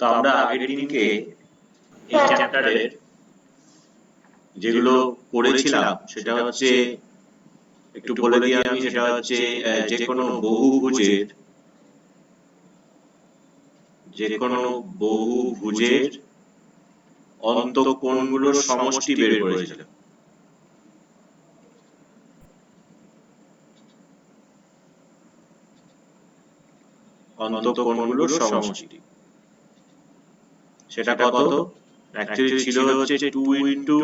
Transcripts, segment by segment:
তো আমরা আগের দিনকে এই চ্যাপ্টারের যেগুলো পড়েছিলাম সেটা হচ্ছে একটু বলে দিই আমি, সেটা হচ্ছে যে কোনো বহুভুজের অন্তঃকোণগুলোর সমষ্টি বের করেছিলাম। অন্তঃকোণগুলোর সমষ্টি সেটা কত? অ্যাকচুয়ালি ছিল হচ্ছে 2 ইনটু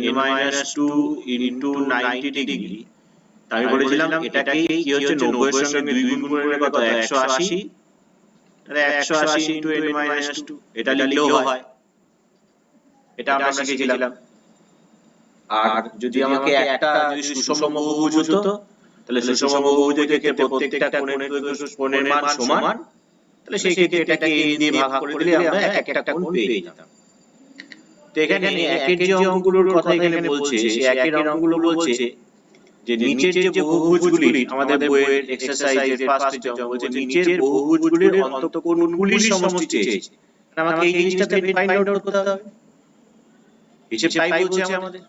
n-2 ইনটু 90 ডিগ্রি। আমি বলেছিলাম এটাকে কি হচ্ছে 90 এর সঙ্গে 2 গুণ করে কত 180, তাহলে 180 ইনটু n-2 এটা লিখলেও হয়। এটা আমরা শিখেছিলাম। আর যদি আমাকে একটা সুষম বহুভুজ হতো, তাহলে সুষম বহুভুজের ক্ষেত্রে প্রত্যেকটা কোণের মান সমান, তাহলে সেই ক্ষেত্রে এটাকে n দিয়ে ভাগ করে দিলে আমরা একটা কোণ পেয়ে যেতাম। তো এখানে একের যে অঙ্কগুলোর কথা এখানে বলছে, সেই একের অঙ্কগুলো বলছে যে নিচের যে বহুভুজগুলি আমাদের বইয়ের এক্সারসাইজের ফার্স্ট যে অঙ্ক বলছে নিচের বহুভুজগুলির অন্তঃকোণগুলির সমষ্টি চেয়েছে। আমাকে এই জিনিসটা ফাইন্ড আউট করতে হবে। হিসেব তাই বলছে আমাদের।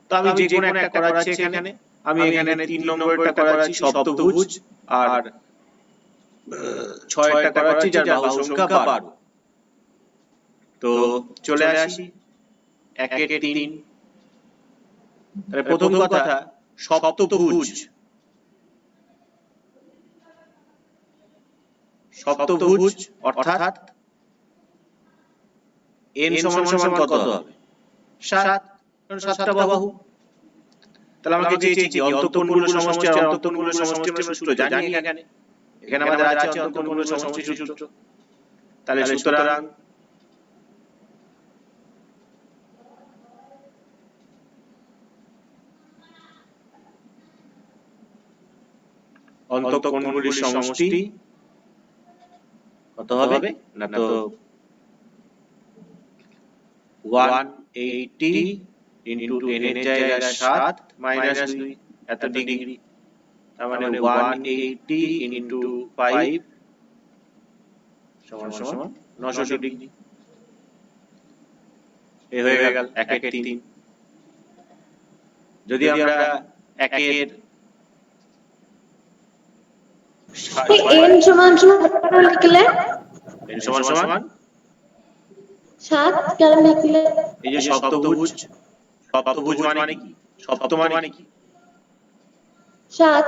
তো আমি যে কোনো একটা করাচ্ছি এখানে। আমি এখানে 3 নম্বরটা করাচ্ছি সপ্তভুজ, আর 6টা করাচ্ছি যার বাহু সংখ্যা 12। তো চলে আসি 1 এর 3। তাহলে প্রথম কথা সপ্তভুজ অর্থাৎ n সমান কত হবে? 7, কারণ 7টা বাহু। তাহলে আমাকে চেয়েছে কি অন্তঃকোণগুলোর সমষ্টি আর অন্তঃকোণগুলোর সমষ্টি আমরা সূত্র জানি এখানে আমাদের আছে অন্তঃকোণগুলোর সমষ্টি সূত্র। তাহলে সুতরাং অন্তঃকোণগুলির সমষ্টি কত হবে? না তো 180 ইনটু n এর জায়গায় 7 মাইনাস 2 এত ডিগ্রি, তার মানে 180 ইনটু 5 সমান 900 ডিগ্রি। এই হয়ে গেল 1 এর 3। যদি আমরা 1 এর n সমান কত লিখলে? n সমান 7 কেন লিখলে? এই যে সপ্তভুজ মানে কি? সপ্ত মানে কি? 7,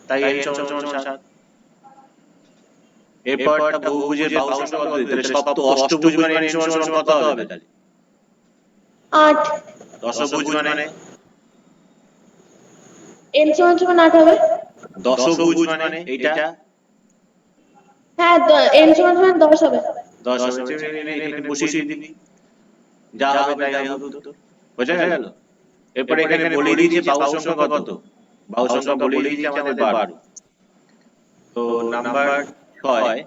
তাই n সমান 7। এরপর একটা বহুভুজের বাহু সংখ্যা কত? তাহলে সপ্ত অষ্টভুজ মানে n সমান কত হবে তাহলে? 8। দশভুজ মানে n সমান 8 হবে। দশভুজ মানে এইটা? হ্যাঁ, n সমান 10 হবে। 10 হবে। এখানে বসিয়ে দিবি, যা হবে তাই হবে উত্তর। বোঝা গেল? এরপর এখানে বলে দিয়েছে বাহু সংখ্যা কত? বাহু সংখ্যা বলে দিয়েছে আমাদের 12। তো নাম্বার 6,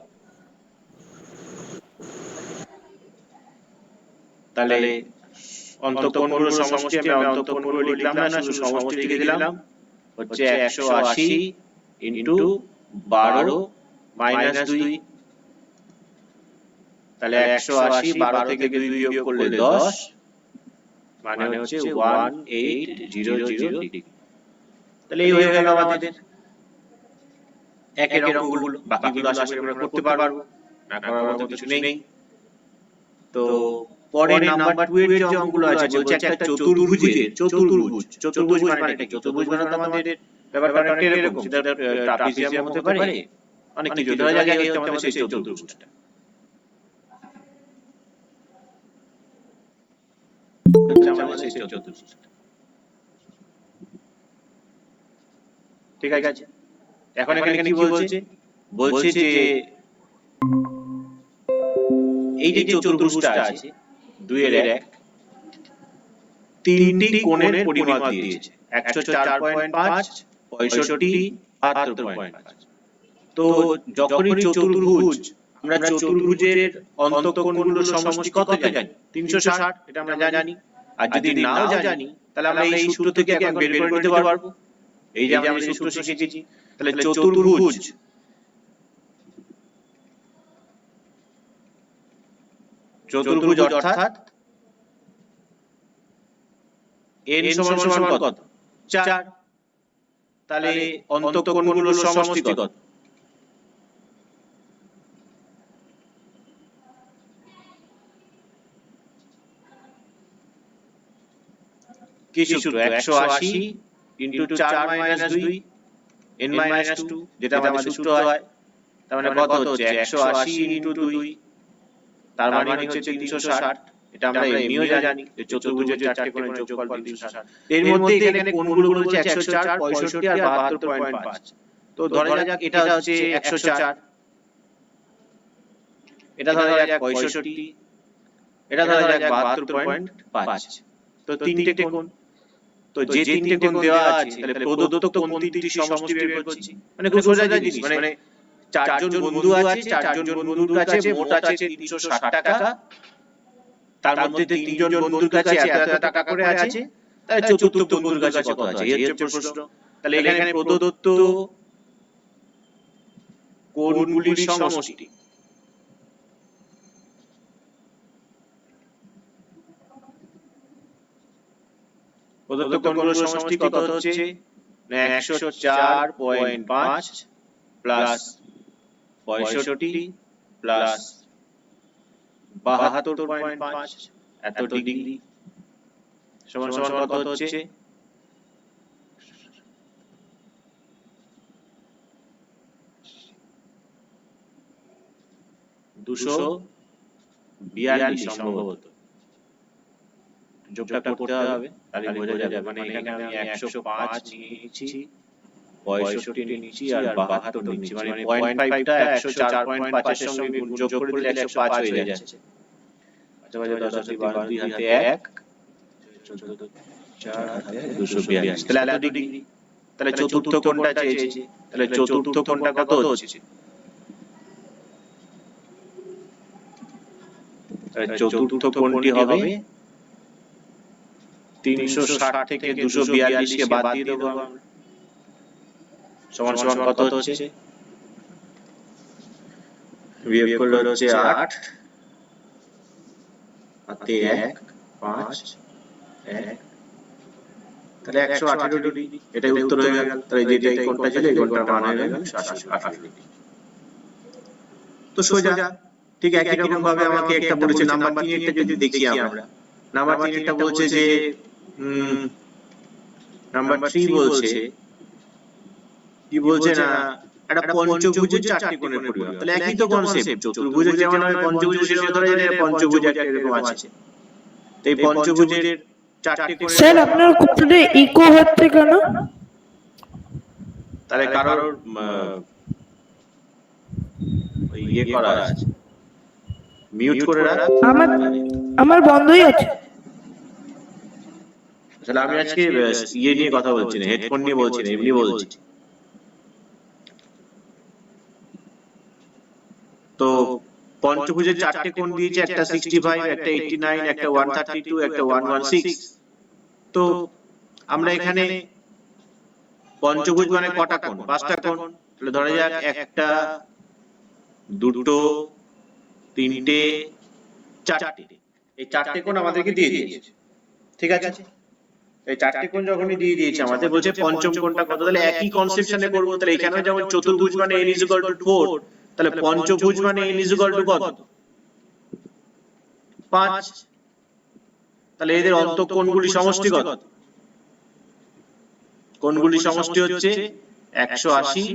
তাহলে অন্তঃকোণগুলোর সমষ্টি আমি অন্তঃকোণগুলো লিখলাম না, শুধু সমষ্টি লিখে দিলাম। হচ্ছে 180 ইনটু 12 মাইনাস 2। তাহলে 180 12 থেকে 2 বিয়োগ করলে 10, মানে হচ্ছে 1800 ডিগ্রি। তাহলে এই হয়ে গেল আমাদের একের অঙ্কগুলো। বাকিগুলো আশা করি আমরা করতে পারবো, না করার মতো কিছু নেই। তো পরে নাম্বার 2 এর যে অঙ্কগুলো আছে বলছে একটা চতুর্ভুজ মানে কি? চতুর্ভুজ মানে তো আমাদের ব্যাপারটা অনেকটা এরকম, সেটা ট্রাপিজিয়াম হতে পারে, অনেক কিছু। ধরা যাক এই হচ্ছে আমাদের সেই চতুর্ভুজটা। ঠিক আছে, এখন এখানে কি বলছে? বলছে যে এই যে চতুর্ভুজটা আছে 2 এর 1, তিনটি কোণের পরিমাপ দিয়েছে 104.5, 65, 72.5। তো যখনই চতুর্ভুজ, আমরা চতুর্ভুজের অন্তঃকোণগুলোর সমষ্টি কত জানি? 360, এটা আমরা জানি। আর যদি নাও জানি তাহলে আমরা এই সূত্র থেকে এখন বের করে নিতে পারবো। এই যে আমরা এই সূত্র শিখেছি। তাহলে চতুর্ভুজ চতুর্ভুজ অর্থাৎ n সমান সমান কত 4 তাহলে অন্তঃকোণগুলোর সমষ্টি কত কি সূত্র 180 ইনটু 4 মাইনাস 2 n মাইনাস 2 যেটা আমাদের সূত্র হয় তার মানে কত হচ্ছে 180 ইনটু 2 তার মানে হচ্ছে 360 এটা আমরা এমনিও জানি যে চতুর্ভুজের চারটি কোণের যোগফল 360 এর মধ্যে এখানে কোণগুলো বলছে 104 65 আর 72.5 তো ধরা যাক এটা হচ্ছে 104 এটা ধরা যাক 65 এটা ধরা যাক 72.5 তো তিনটে কোণ তো যে তিনটে কোণ দেওয়া আছে তাহলে প্রদত্ত কোণ তিনটির সমষ্টি বের করছি মানে খুব সোজা জিনিস মানে চারজন বন্ধু আছে চারজন বন্ধুর কাছে মোট আছে 360 টাকা তার মধ্যে তিনজন বন্ধুর কাছে এত টাকা করে আছে তাহলে চতুর্থ বন্ধুর কাছে কত আছে এই হচ্ছে প্রশ্ন তাহলে এখানে প্রদত্ত কোণগুলির সমষ্টি প্রদত্ত কোণগুলোর সমষ্টি কত হচ্ছে 104.5 প্লাস 65 প্লাস 72.5 এত ডিগ্রি সমান সমান কত হচ্ছে 242 সম্ভবত যোগটা করতে হবে তাহলে বোঝা যাবে মানে এখানে আমি 105 নিয়েছি 65 নিয়েছি আর 72 নিয়েছি মানে 0.5 টা 104.5 এর সঙ্গে যোগ করে দিলে 105 হয়ে যাচ্ছে আচ্ছা 10 আর 12 হাতে 1 14 4 হাতে 242 তাহলে এত ডিগ্রি তাহলে চতুর্থ কোণটা চেয়েছে তাহলে চতুর্থ কোণটা কত হচ্ছে তাহলে চতুর্থ কোণটি হবে 360 থেকে 242 কে বাদ দিয়ে দেব আমরা সমান সমান কত হচ্ছে বিয়োগ করলে হচ্ছে 8 হাতে 1 5 1 তাহলে 118 ডিগ্রি এটাই উত্তর হয়ে গেল তাহলে যেটা এই কোণটা ছিল এই কোণটার মান হয়ে গেল 18 ডিগ্রি তো সোজা ঠিক একই রকম ভাবে আমাকে একটা বলেছে নাম্বার 3 এরটা যদি দেখি আমরা নাম্বার 3 এরটা বলছে যে নাম্বার 3 বলছে কি বলছে না একটা পঞ্চভুজের চারটি কোণের পরিমাপ তাহলে একই তো কনসেপ্ট চতুর্ভুজের যেমন হয় পঞ্চভুজের সেরকম ধরা যায় পঞ্চভুজ একটা এরকম আছে তো এই পঞ্চভুজের চারটি কোণের স্যার আপনার কথাটা ইকো হচ্ছে কেন তাহলে কারোর ইয়ে করা আছে মিউট করে রাখ আমার বন্ধই আছে তাহলে আমি আজকে ইয়ে নিয়ে কথা বলছি না হেডফোন নিয়ে বলছি না এমনি বলছি তো পঞ্চভুজের চারটি কোণ দিয়েছে একটা 65 একটা 89 একটা 132 একটা 116 তো আমরা এখানে পঞ্চভুজ মানে কটা কোণ পাঁচটা কোণ তাহলে ধরা যাক একটা দুটো তিনটে চারটে এই চারটে কোণ আমাদেরকে দিয়ে দিয়েছে ঠিক আছে এই চারটে কোণ যখনই দিয়ে দিয়েছে আমাদের বলছে পঞ্চম কোণটা কত তাহলে একই কনসেপশনে করব তাহলে এখানেও যেমন চতুর্ভুজ মানে n = 4 তাহলে পঞ্চভুজ মানে n = কত 5 তাহলে এদের অন্তঃকোণগুলির সমষ্টি কত কোণগুলির সমষ্টি হচ্ছে 180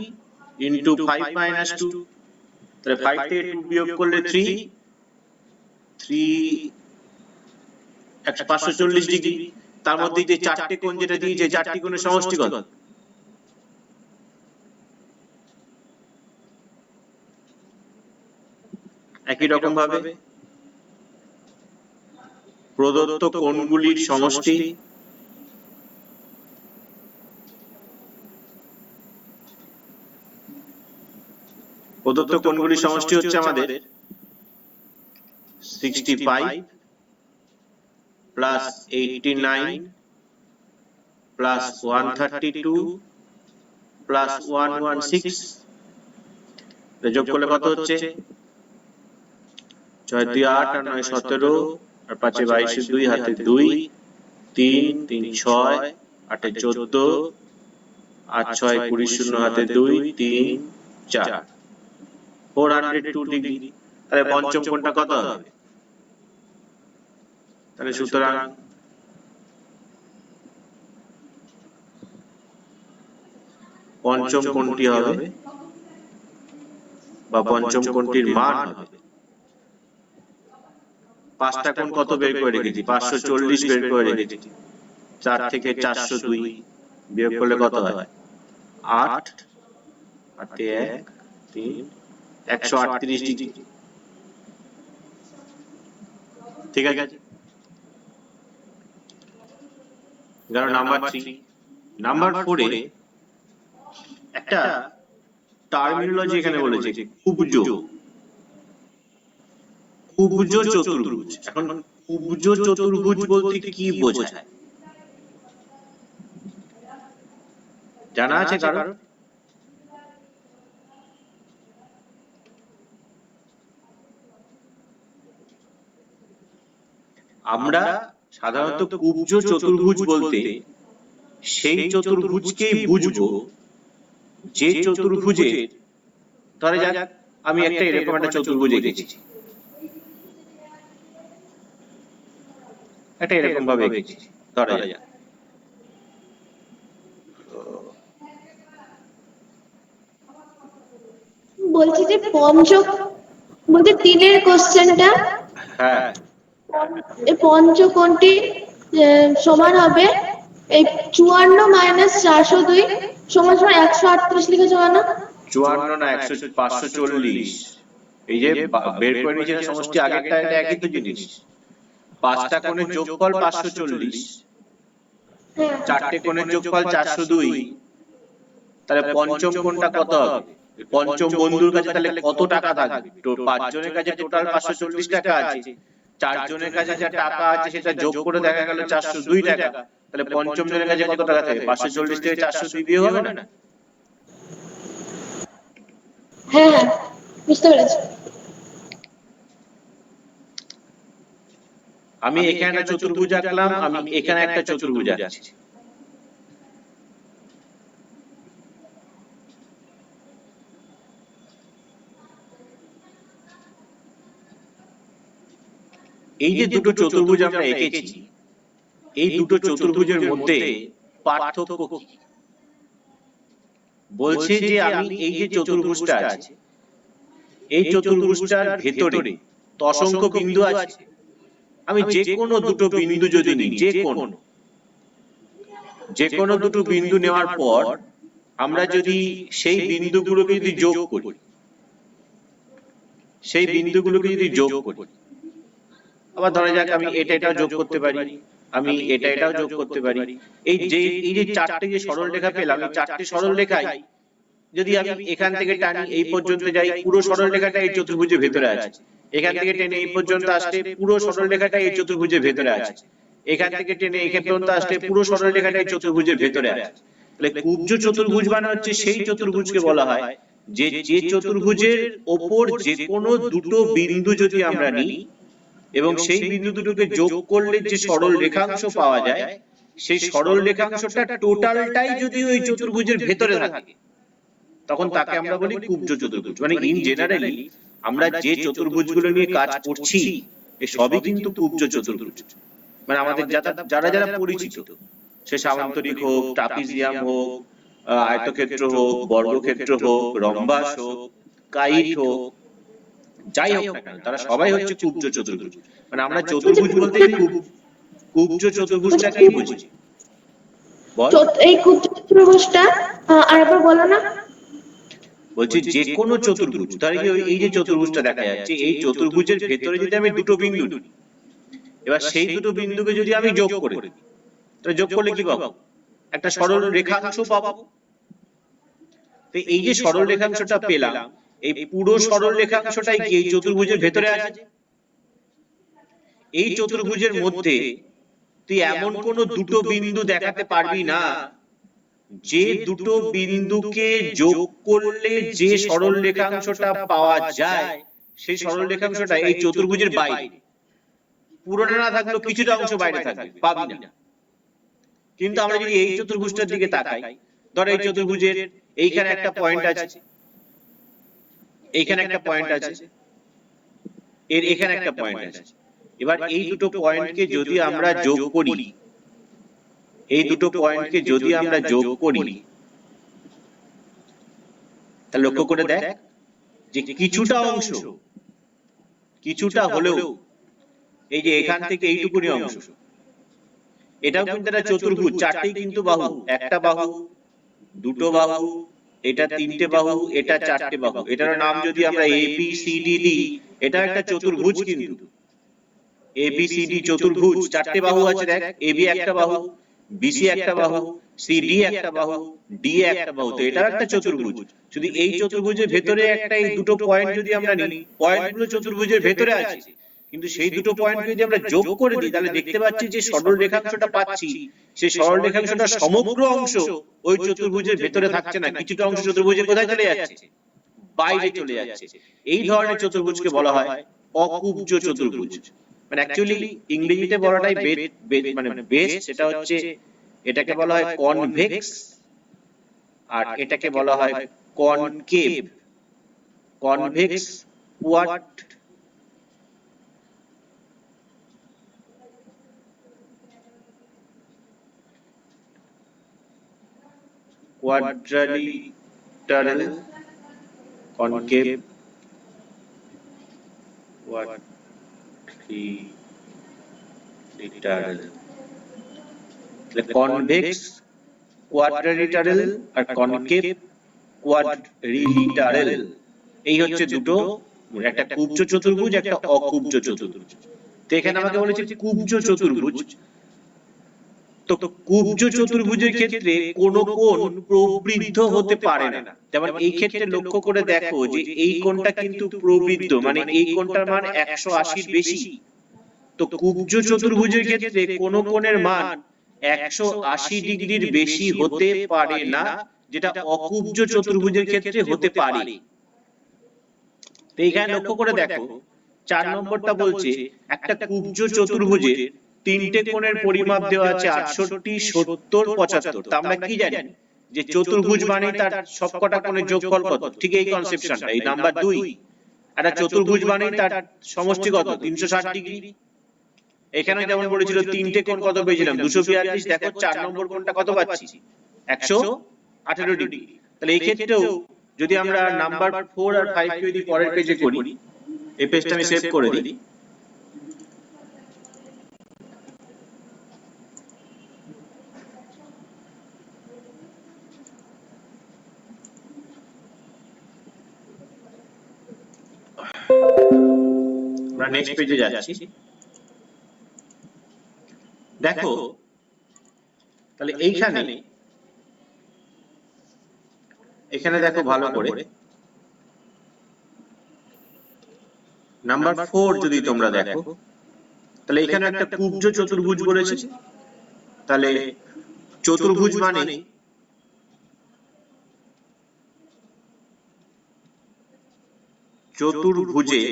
ইনটু 5 মাইনাস 2 তাহলে 5 থেকে 2 বিয়োগ করলে 3 540 ডিগ্রি তার মধ্যে যে চারটি কোণ যেটা দিয়েছে চারটি কোণের সমষ্টি কত একই রকম ভাবে প্রদত্ত কোণগুলির সমষ্টি প্রদত্ত কোণগুলির সমষ্টি হচ্ছে আমাদের 65 প্লাস 89 প্লাস 132 প্লাস 116 যোগ করলে কত হচ্ছে 6 2 8 আর 9 17 আর 5 22 2 হাতে 2 3 3 6 8 14 8 6 20 0 হাতে 2 3 4 402 ডিগ্রি। তাহলে পঞ্চম কোণটা কত হবে? তাহলে সুতরাং পঞ্চম কোণটি হবে বা পঞ্চম কোণটির মান হবে, পাঁচটা কোণ কত বের করে রেখেছি? 540 বের করে রেখেছি। 4 থেকে 402 বিয়োগ করলে কত হয়? 8 আর 1 3 138 ডিগ্রি। ঠিক আছে। গেল নাম্বার 3। নাম্বার 4 এ একটা টার্মিনোলজি এখানে বলেছে, কুব্জ। কুব্জ চতুর্ভুজ। এখন কুব্জ চতুর্ভুজ বলতে কি বোঝায় জানা আছে কারণ? আমরা সাধারণত কুব্জ চতুর্ভুজ বলতে সেই চতুর্ভুজকেই বুঝবো যে চতুর্ভুজের, ধরে যাক আমি একটা এরকম একটা চতুর্ভুজ এঁকেছি, একটা এরকম ভাবে এঁকেছি, ধরা যাক বলছি যে বলতে 3 এর কোশ্চেনটা, হ্যাঁ এই পঞ্চকোণটি সমান হবে এই 54 মাইনাস 402 সমান সমান 138 লিখেছো কেন? 54 না 540, এই যে বের করে নিয়েছে সমষ্টি আগেরটা, এটা একই তো জিনিস। পাঁচটা কোণের যোগফল 540, চারটে কোণের যোগফল 402, তাহলে পঞ্চম কোণটা কত হবে? পঞ্চম বন্ধুর কাছে তাহলে কত টাকা থাকবে? তো 5 জনের কাছে টোটাল 540 টাকা আছে, 4 জনের কাছে যা টাকা আছে সেটা যোগ করে দেখা গেল 402 টাকা। তাহলে পঞ্চম জনের কাছে কত টাকা থাকে? 540 থেকে 402 বিয়োগ হবে না? হ্যাঁ বুঝতে পেরেছি। আমি এখানে একটা চতুর্ভুজ আঁকলাম, আমি এখানে একটা চতুর্ভুজ আঁকছি। এই যে দুটো চতুর্ভুজ আমরা এঁকেছি, এই দুটো চতুর্ভুজের মধ্যে পার্থক্য কি? বলছে যে আমি এই যে চতুর্ভুজটা আছে, এই চতুর্ভুজটার ভেতরে অসংখ্য বিন্দু আছে। আমি যে কোনো দুটো বিন্দু যদি নিই, যে কোনো দুটো বিন্দু নেওয়ার পর আমরা যদি সেই বিন্দুগুলোকে যদি যোগ করি, সেই বিন্দুগুলোকে যদি যোগ করি, আবার ধরা যাক আমি এটাও যোগ করতে পারি, আমি এটাও যোগ করতে পারি। এই যে চারটে যে সরল রেখা পেলাম, এই চারটে সরল রেখায় যদি আমি এখান থেকে টানি এই পর্যন্ত যাই, পুরো সরল রেখাটা এই চতুর্ভুজের ভেতরে আছে। এখান থেকে টেনে এই পর্যন্ত আসলে পুরো সরল রেখাটা এই চতুর্ভুজের ভেতরে আছে। এখান থেকে টেনে এখান পর্যন্ত আসলে পুরো সরল রেখাটা এই চতুর্ভুজের ভেতরে আছে। তাহলে কুব্জ চতুর্ভুজ মানে হচ্ছে সেই চতুর্ভুজকে বলা হয় যে চতুর্ভুজের ওপর যে কোনো দুটো বিন্দু যদি আমরা নিই এবং সেই বিন্দু দুটোকে যোগ করলে যে সরল রেখাংশ পাওয়া যায়, সেই সরল রেখাংশটা টোটালটাই যদি ওই চতুর্ভুজের ভেতরে থাকে, তখন তাকে আমরা বলি কুব্জ চতুর্ভুজ। মানে ইন জেনারেলি আমরা যে চতুর্ভুজগুলো নিয়ে কাজ করছি এই সবই কিন্তু কুব্জ চতুর্ভুজ। মানে আমাদের যারা যারা পরিচিত, সে সামান্তরিক হোক, ট্রাপিজিয়াম হোক, আয়তক্ষেত্র হোক, বর্গক্ষেত্র হোক, রম্বাস হোক, কায়িক হোক, যাই হোক না কেন, তারা সবাই হচ্ছে কুব্জ চতুর্ভুজ। মানে আমরা চতুর্ভুজ বলতে কুব্জ চতুর্ভুজটাকেই বুঝি। এই কুব্জ চতুর্ভুজটা আরেকবার বলো না। বলছি যে কোনো চতুর্ভুজ, ধরে এই যে চতুর্ভুজটা দেখা যাচ্ছে, এই চতুর্ভুজের ভেতরে যদি আমি দুটো বিন্দু নিই, এবার সেই দুটো বিন্দুকে যদি আমি যোগ করি, তাহলে যোগ করলে কি পাবো? একটা সরল রেখাংশ পাবো। তো এই যে সরল রেখাংশটা পেলাম, এই পুরো সরল রেখাংশটাই কি এই চতুর্ভুজের ভেতরে আছে? এই চতুর্ভুজের মধ্যে তুই এমন কোন দুটো বিন্দু দেখাতে পারবি না যে দুটো বিন্দুকে যোগ করলে যে সরল রেখাংশটা পাওয়া যায় সেই সরল রেখাংশটা এই চতুর্ভুজের বাইরে, পুরোটা না থাকলেও কিছুটা অংশ বাইরে থাকবে, পাবি না। কিন্তু আমরা যদি এই চতুর্ভুজটার দিকে তাকাই, ধর এই চতুর্ভুজের এইখানে একটা পয়েন্ট আছে, এইখানে একটা পয়েন্ট আছে, এর এখানে একটা পয়েন্ট আছে। এবার এই দুটো পয়েন্টকে যদি আমরা যোগ করি, এই দুটো পয়েন্টকে যদি আমরা যোগ করি, তাহলে লক্ষ্য করে দেখ যে কিছুটা অংশ, কিছুটা হলেও এই যে এখান থেকে এইটুকুনি অংশ, এটাও কিন্তু একটা চতুর্ভুজ, চারটেই কিন্তু বাহু, একটা বাহু, দুটো বাহু, এটা তিনটে বাহু, এটা চারটে বাহু। এটার নাম যদি আমরা এ বি সি ডি দিই, এটা একটা চতুর্ভুজ, কিন্তু এ বি সি ডি চতুর্ভুজ, চারটে বাহু আছে দেখ, এ বি একটা বাহু, বি সি একটা বাহু, সি ডি একটা বাহু, ডি একটা বাহু, তো এটা একটা চতুর্ভুজ। যদি এই চতুর্ভুজের ভেতরে একটা এই দুটো পয়েন্ট যদি আমরা নিই, পয়েন্টগুলো চতুর্ভুজের ভেতরে আছে, কিন্তু সেই দুটো পয়েন্ট যদি আমরা যোগ করে দিই, তাহলে দেখতে পাচ্ছি যে সরল রেখাংশটা পাচ্ছি, সেই সরল রেখাংশটা সমগ্র অংশ ওই চতুর্ভুজের ভেতরে থাকছে না, কিছুটা অংশ চতুর্ভুজের কোথায় চলে যাচ্ছে, বাইরে চলে যাচ্ছে। এই ধরনের চতুর্ভুজকে বলা হয় অকুব্জ চতুর্ভুজ। মানে অ্যাকচুয়ালি ইংরেজিতে বলাটাই মানে বেস্ট, সেটা হচ্ছে এটাকে বলা হয় কনভেক্স আর এটাকে বলা হয় concave. Convex quadrilateral, concave quadrilateral, convex quadrilateral আর কনকেভ কোয়াড্রিল্যাটারাল, এই হচ্ছে দুটো, একটা কুব্জ চতুর্ভুজ, একটা অকুব্জ চতুর্ভুজ। তো এখানে আমাকে বলেছে কুব্জ চতুর্ভুজ, তো কুব্জ চতুর্ভুজের ক্ষেত্রে কোন কোণ প্রবৃদ্ধ হতে পারে না। যেমন এই ক্ষেত্রে লক্ষ্য করে দেখো যে এই কোণটা কিন্তু প্রবৃদ্ধ, মানে এই কোণটার মান 180 এর বেশি। তো কুব্জ চতুর্ভুজের ক্ষেত্রে কোন কোণের মান 180 ডিগ্রির বেশি হতে পারে না, যেটা অকুব্জ চতুর্ভুজের ক্ষেত্রে হতে পারে। তো এখানে লক্ষ্য করে দেখো 4 নম্বরটা বলছে একটা কুব্জ চতুর্ভুজের তিনটে কোণের পরিমাপ দেওয়া আছে 68, 70, 75। তা আমরা কি জানি যে চতুর্ভুজ মানে তার সবকটা কোণের যোগফল কত, ঠিক এই কনসেপশনটা, এই নাম্বার 2। একটা চতুর্ভুজ মানে তার সমষ্টি কত, 360 ডিগ্রি। এখানে যেমন বলেছিল তিনটে কোণ কত পেয়েছিলাম, 242। দেখো 4 নম্বর কোণটা কত পাচ্ছি, 118 ডিগ্রি। তাহলে এই ক্ষেত্রেও যদি আমরা নাম্বার 4 আর 5 কে যদি পরের পেজে করি, এই পেজটা আমি সেভ করে দিই। আমরা নেক্সট পেজে যাচ্ছি। দেখো তাহলে এখানে দেখো ভালো করে, নাম্বার 4 যদি তোমরা দেখো, তাহলে এখানে একটা কুব্জ চতুর্ভুজ বলেছে। তাহলে চতুর্ভুজ মানে চতুর্ভুজে,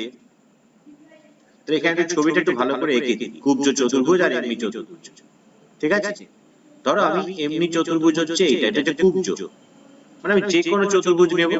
তাহলে এখানে ছবিটা একটু ভালো করে এঁকে দিই, কুব্জ চতুর্ভুজ আর এমনি চতুর্ভুজ, ঠিক আছে? ধরো আমি এমনি চতুর্ভুজ হচ্ছে এটা, এটা হচ্ছে কুব্জ, মানে আমি যে কোনো চতুর্ভুজ নেব,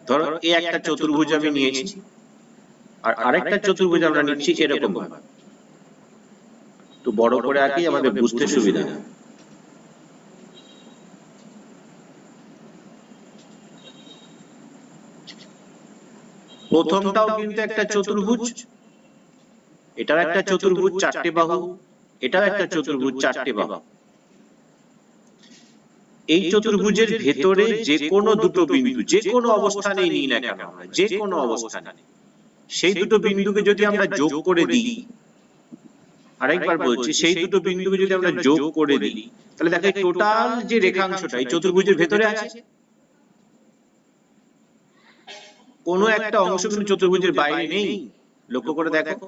ধরো এই একটা চতুর্ভুজ আমি নিয়েছি, আর আরেকটা চতুর্ভুজ আমরা নিচ্ছি এরকম ভাবে। তো বড় করে আঁকি আমাদের বুঝতে সুবিধা। প্রথমটাও কিন্তু একটা চতুর্ভুজ, এটাও একটা চতুর্ভুজ, চারটে বাহু, এটাও একটা চতুর্ভুজ, চারটে বাহু। এই চতুর্ভুজের ভেতরে যে কোনো দুটো বিন্দু যে কোনো অবস্থানে নিই না কেন আমরা, যে কোনো অবস্থানে সেই দুটো বিন্দুকে যদি আমরা যোগ করে দিই, আরেকবার বলছি, সেই দুটো বিন্দুকে যদি আমরা যোগ করে দিই, তাহলে দেখো টোটাল যে রেখাংশটা এই চতুর্ভুজের ভেতরে আছে, কোনো একটা অংশ কিন্তু চতুর্ভুজের বাইরে নেই। লক্ষ্য করে দেখো,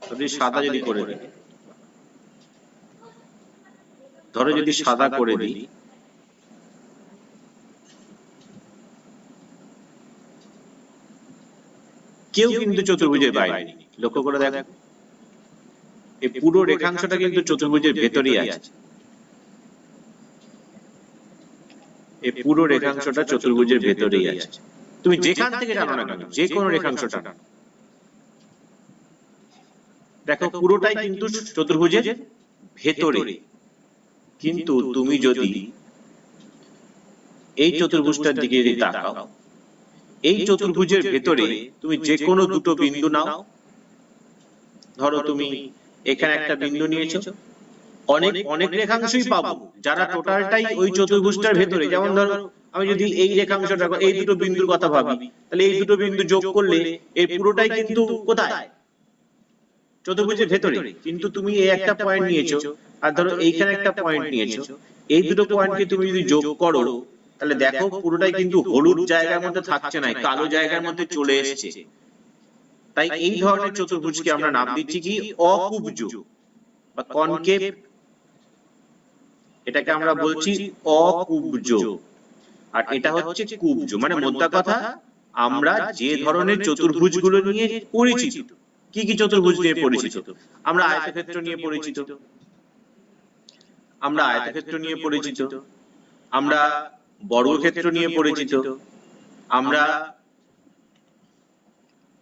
যদি সাদা যদি করে দিই, ধরো যদি সাদা করে দিই, কেউ কিন্তু চতুর্ভুজের বাইরে নেই। লক্ষ্য করে দেখো, এই পুরো রেখাংশটা কিন্তু চতুর্ভুজের ভেতরেই আছে। এই পুরো রেখাংশটা চতুর্ভুজের ভেতরেই আছে। তুমি যেখান থেকে টানো না কেন, যে কোনো রেখাংশ টানো, দেখো পুরোটাই কিন্তু চতুর্ভুজের ভেতরে। কিন্তু তুমি যদি এই চতুর্ভুজটার দিকে যদি তাকাও, এই চতুর্ভুজের ভেতরে তুমি যে কোনো দুটো বিন্দু নাও, ধরো তুমি এখানে একটা বিন্দু নিয়েছো, অনেক অনেক রেখাংশই পাবো যারা টোটালটাই ওই চতুর্ভুজটার ভেতরে। যেমন ধরো আমি যদি এই রেখাংশটা, এই দুটো বিন্দুর কথা ভাবি, তাহলে এই দুটো বিন্দু যোগ করলে এই পুরোটাই কিন্তু কোথায়, চতুর্ভুজের ভেতরে। কিন্তু তুমি এই একটা পয়েন্ট নিয়েছো, আর ধরো এইখানে একটা পয়েন্ট নিয়েছো, এই দুটো পয়েন্টকে তুমি যদি যোগ করো, তাহলে দেখো পুরোটাই কিন্তু হলুদ জায়গার মধ্যে থাকছে না, কালো জায়গার মধ্যে চলে এসেছে। তাই এই ধরনের চতুর্ভুজকে আমরা নাম দিচ্ছি কি, অকুব্জ বা কনকেভ। এটাকে আমরা বলছি অকুব্জ, আর এটা হচ্ছে কুব্জ। মানে মোদ্দা কথা, আমরা যে ধরনের চতুর্ভুজগুলো নিয়ে পরিচিত, কি কি চতুর্ভুজ নিয়ে পরিচিত, আমরা আয়তক্ষেত্র নিয়ে পরিচিত, আমরা আয়তক্ষেত্র নিয়ে পরিচিত, আমরা বর্গক্ষেত্র নিয়ে পরিচিত, আমরা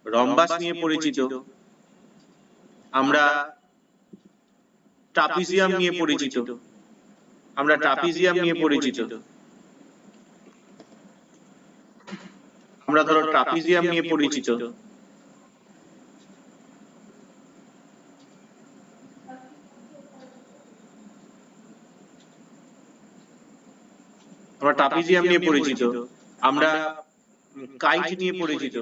রম্বাস নিয়ে পরিচিত, আমরা ট্রাপিজিয়াম নিয়ে পরিচিত, আমরা ট্রাপিজিয়াম নিয়ে পরিচিত, আমরা ধরো ট্রাপিজিয়াম নিয়ে পরিচিত, আমরা ট্রাপিজিয়াম নিয়ে পরিচিত, আমরা কাইট নিয়ে পরিচিত,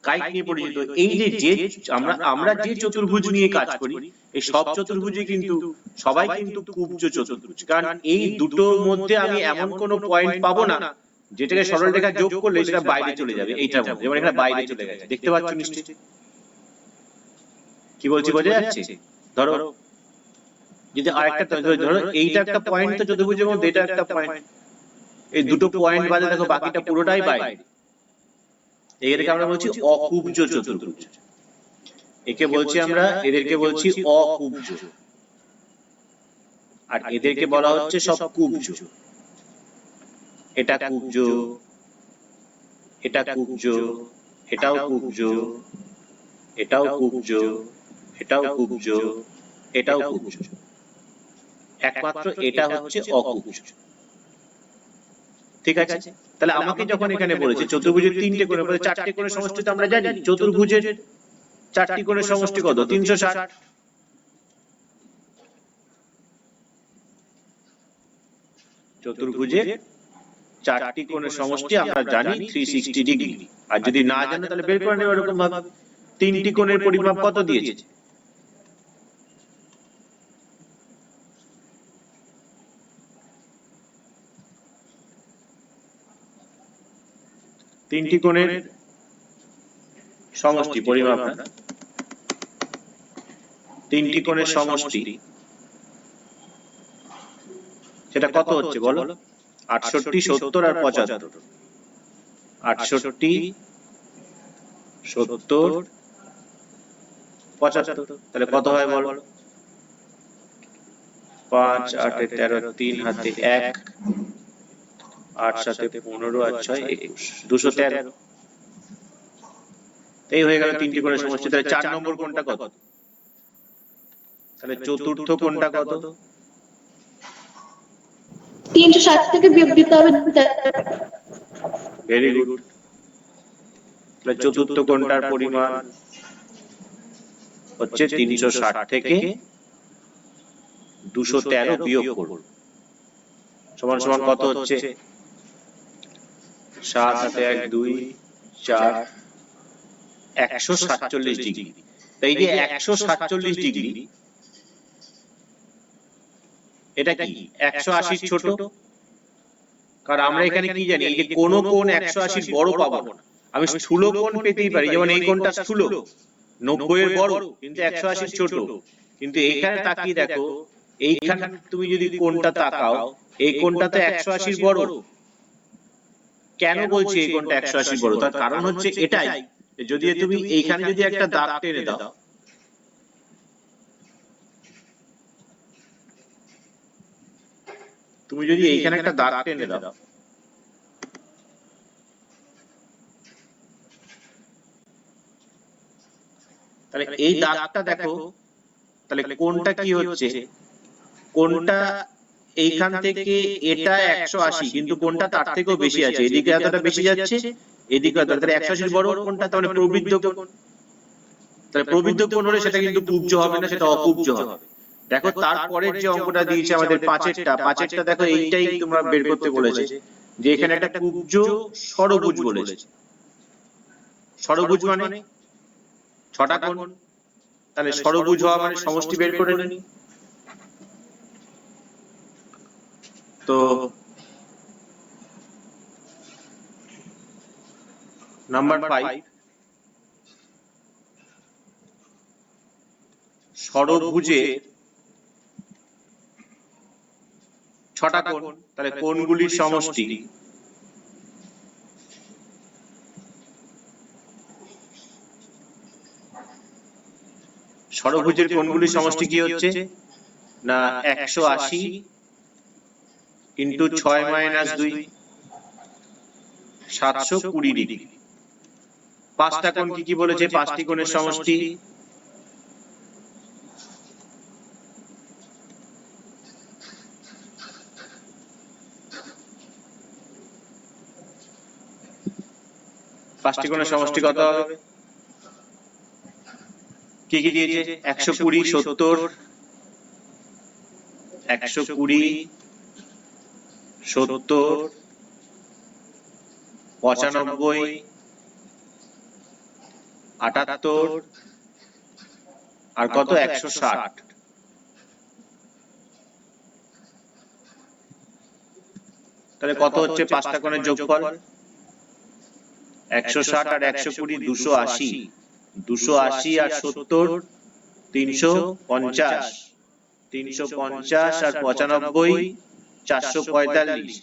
কাইট নিয়ে পরিচিত। এই যে আমরা যে চতুর্ভুজ নিয়ে কাজ করি, এই সব চতুর্ভুজই কিন্তু সবাই কিন্তু কুব্জ চতুর্ভুজ। কারণ এই দুটোর মধ্যে আমি এমন কোনো পয়েন্ট পাবো না যেটাকে সরল রেখা যোগ করলে সেটা বাইরে চলে যাবে। এইটার মধ্যে যেমন এখানে বাইরে চলে গেছে, দেখতে পাচ্ছ নিশ্চয়ই কি বলছি, বোঝা যাচ্ছে? ধরো যদি আরেকটা, ধরো এইটা একটা পয়েন্ট তো চতুর্ভুজের মধ্যে, এটা একটা পয়েন্ট, এই দুটো পয়েন্ট বাদে দেখো বাকিটা পুরোটাই বাইরে। এদেরকে আমরা বলছি অকুব্জ চতুর্ভুজ। একে বলছি আমরা, এদেরকে বলছি অকুব্জ, আর এদেরকে বলা হচ্ছে সব কুব্জ। এটা কুব্জ, এটা কুব্জ, এটাও কুব্জ, এটাও কুব্জ, এটাও কুব্জ, এটাও কুব্জ। একমাত্র এটা হচ্ছে অকুব্জ। ঠিক আছে? তাহলে আমাকে যখন এখানে বলেছে চতুর্ভুজের তিনটে কোণ, বলে চারটে কোণের সমষ্টি তো আমরা জানি, চতুর্ভুজের চারটি কোণের সমষ্টি কত? 360। চতুর্ভুজের চারটি কোণের সমষ্টি আমরা জানি 360 ডিগ্রি। আর যদি না জানো তাহলে বের করে নেব এরকম ভাবে। তিনটি কোণের পরিমাপ কত দিয়েছে? তিনটি কোণের সমষ্টি পরিমাপ, তিনটি কোণের সমষ্টি সেটা কত হচ্ছে বলো? 68, 70 আর 75। 68, 70, 75। তাহলে কত হয় বলো? 5, 8, 13, 3 হাতে 1, 8, 7, 15 আর 6, 21, 213। এই হয়ে গেল তিনটি কোণের সমষ্টি। তাহলে 4 নম্বর কোণটা কত? তাহলে চতুর্থ কোণটা কত? 360 থেকে বিয়োগ দিতে হবে। Very good. তাহলে চতুর্থ কোণটার পরিমাণ হচ্ছে 360 থেকে 213 বিয়োগ করব সমান সমান কত হচ্ছে 7 হাতে 1 2 4 147 ডিগ্রি। তাই যে 147 ডিগ্রি এটা কি 180 ছোট, কারণ আমরা এখানে কি জানি এই যে কোন কোণ 180 বড় পাবো না, আমি স্থূল কোণ পেতেই পারি, যেমন এই কোণটা স্থূল 90 এর বড় কিন্তু 180 ছোট। কিন্তু এইখানে তাকিয়ে দেখো, এইখানে তুমি যদি কোণটা তাকাও এই কোণটা তো 180 বড়। কেন বলছি এই কোণটা 180 বড়? তার কারণ হচ্ছে এটাই, যদি তুমি এইখানে যদি একটা দাগ টেনে দাও, তুমি যদি এইখানে একটা দাগ টেনে দাও, তাহলে এই দাগটা দেখো, তাহলে কোণটা কি হচ্ছে, কোণটা এইখান থেকে এটা 180 কিন্তু কোণটা তার থেকেও বেশি আছে, এদিকে এতটা বেশি যাচ্ছে এদিকে এতটা, তাহলে 180 বড় কোণটা তাহলে প্রবৃদ্ধ কোণ। তাহলে প্রবৃদ্ধ কোণ হলে সেটা কিন্তু কুব্জ হবে না, সেটা অকুব্জ হবে। দেখো তারপরের যে অঙ্কটা দিয়েছে আমাদের পাঁচেরটা দেখো, এইটাই তোমরা বের করতে বলেছে যে এখানে একটা কুব্জ ষড়ভুজ বলেছে। ষড়ভুজ মানে 6টা কোণ, তাহলে ষড়ভুজ হওয়া মানে সমষ্টি বের করে নিই। তো নাম্বার 5, ষড়ভুজের 6টা কোণ, তাহলে কোণগুলির সমষ্টি ষড়ভুজের কোণগুলির সমষ্টি কি হচ্ছে না 180 ইন্টু 6 মাইনাস 2 720 ডিগ্রি। 5টা কোণ কি কি বলেছে? 5টি কোণের সমষ্টি কত হবে? কি কি দিয়েছে? 120 70 120 70 95 78 আর কত 160। তাহলে কত হচ্ছে 5টা কোণের যোগফল? 160 আর 120 280, 280 আর 70 350, 350 আর 95 445,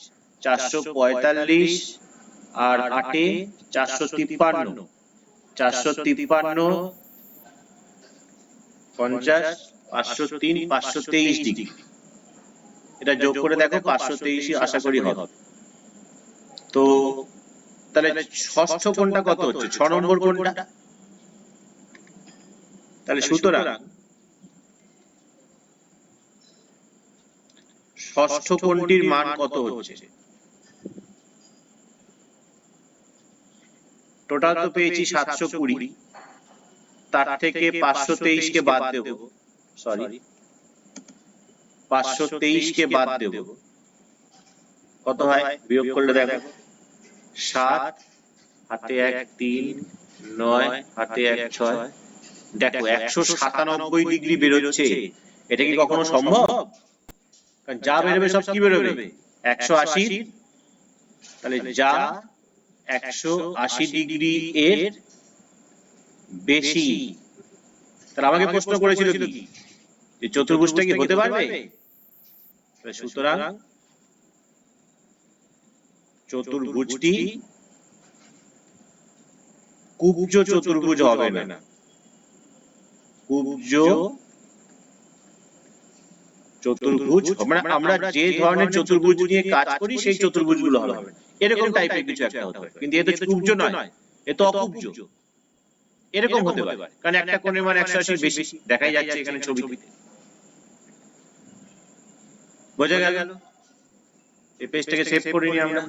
445 আর 8 453, 453 50 503 523 ডিগ্রি। এটা যোগ করে দেখো 523 আশা করি হবে। তো তাহলে ষষ্ঠ কোণটা কত হচ্ছে? 6 নম্বর কোণটা। তাহলে সুতরাং ষষ্ঠ কোণটির মান কত হচ্ছে? টোটাল তো পেয়েছি 720, তার থেকে 523 কে বাদ দেব, সরি 523 কে বাদ দেব, কত হয় বিয়োগ করলে দেখো 7 হাতে 1 3 9 হাতে 1 6, দেখো 197 ডিগ্রি বেরোচ্ছে। এটা কি কখনো সম্ভব? কারণ যা বেরোবে সব কি বেরোবে? 180। তাহলে যা 180 ডিগ্রি এর বেশি। তাহলে আমাকে প্রশ্ন করেছিল কি যে চতুর্ভুজটা কি হতে পারবে? সুতরাং চতুর্ভুজটি কুব্জ চতুর্ভুজ হবে না। কুব্জ চতুর্ভুজ মানে আমরা যে ধরনের চতুর্ভুজ নিয়ে কাজ করি সেই চতুর্ভুজগুলো হবে না, এরকম টাইপের কিছু একটা হতে পারে। কিন্তু এ তো কুব্জ নয়, এ তো অকুব্জ। এরকম হতে পারে, কারণ একটা কোণের মান 180 বেশি দেখাই যাচ্ছে এখানে ছবিতে। বোঝা গেল? এই পেজটাকে সেভ করে নিই আমরা।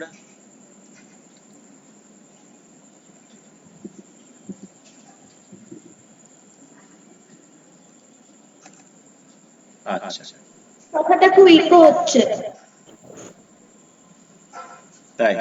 আচ্ছা, কথাটা খুব ইকো হচ্ছে। তাই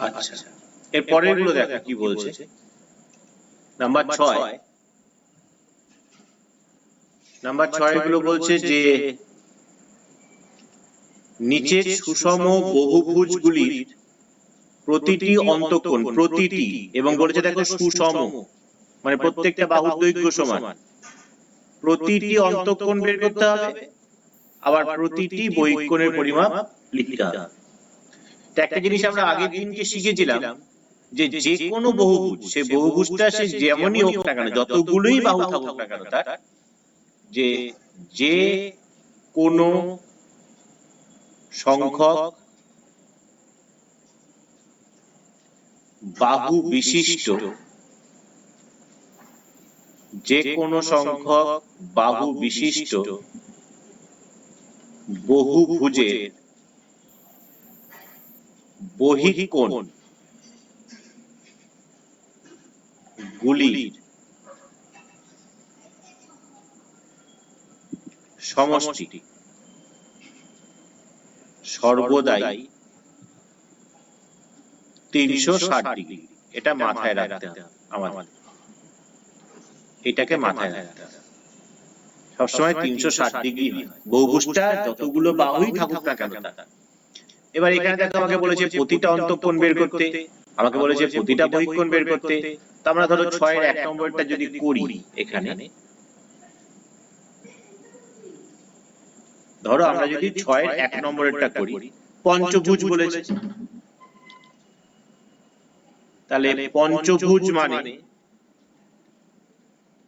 আচ্ছা, এর পরের গুলো দেখো কি বলছে। নাম্বার 6, নাম্বার 6 গুলো বলছে যে নিচের সুষম বহুভুজগুলির প্রতিটি অন্তঃকোণ, প্রতিটি, এবং বলেছে দেখো সুষম মানে প্রত্যেকটা বাহুর দৈর্ঘ্য সমান, প্রতিটি অন্তঃকোণ বের করতে হবে, আবার প্রতিটি বহিঃকোণের পরিমাপ লিখতে হবে। একটা জিনিস আমরা আগের দিনকে শিখেছিলাম যে যে কোনো বহুভুজ, সে বহুভুজটা সে যেমনই হোক না কেন, যতগুলোই বাহু থাকুক না কেন তার, যে যে কোনো সংখ্যক বাহু বিশিষ্ট, যে কোনো সংখ্যক বাহু বিশিষ্ট বহুভুজের বহিঃকোণ গুলির সমষ্টি সর্বদাই 360 ডিগ্রি। এটা মাথায় রাখতে হবে আমাদের, এটাকে মাথায় রাখতে হবে। সবসময় 360 ডিগ্রি হয় বহুভুজটা, যতগুলো বাহুই থাকুক না কেন তার। এবার এখানে দেখো আমাকে বলেছে প্রতিটা অন্তঃকোণ বের করতে, আমাকে বলেছে প্রতিটা বহিঃকোণ বের করতে। তো আমরা ধরো 6 এর 1 নম্বরটা যদি করি, এখানে ধরো আমরা যদি 6 এর 1 নম্বরেরটা করি, পঞ্চভুজ বলেছে, তাহলে পঞ্চভুজ মানে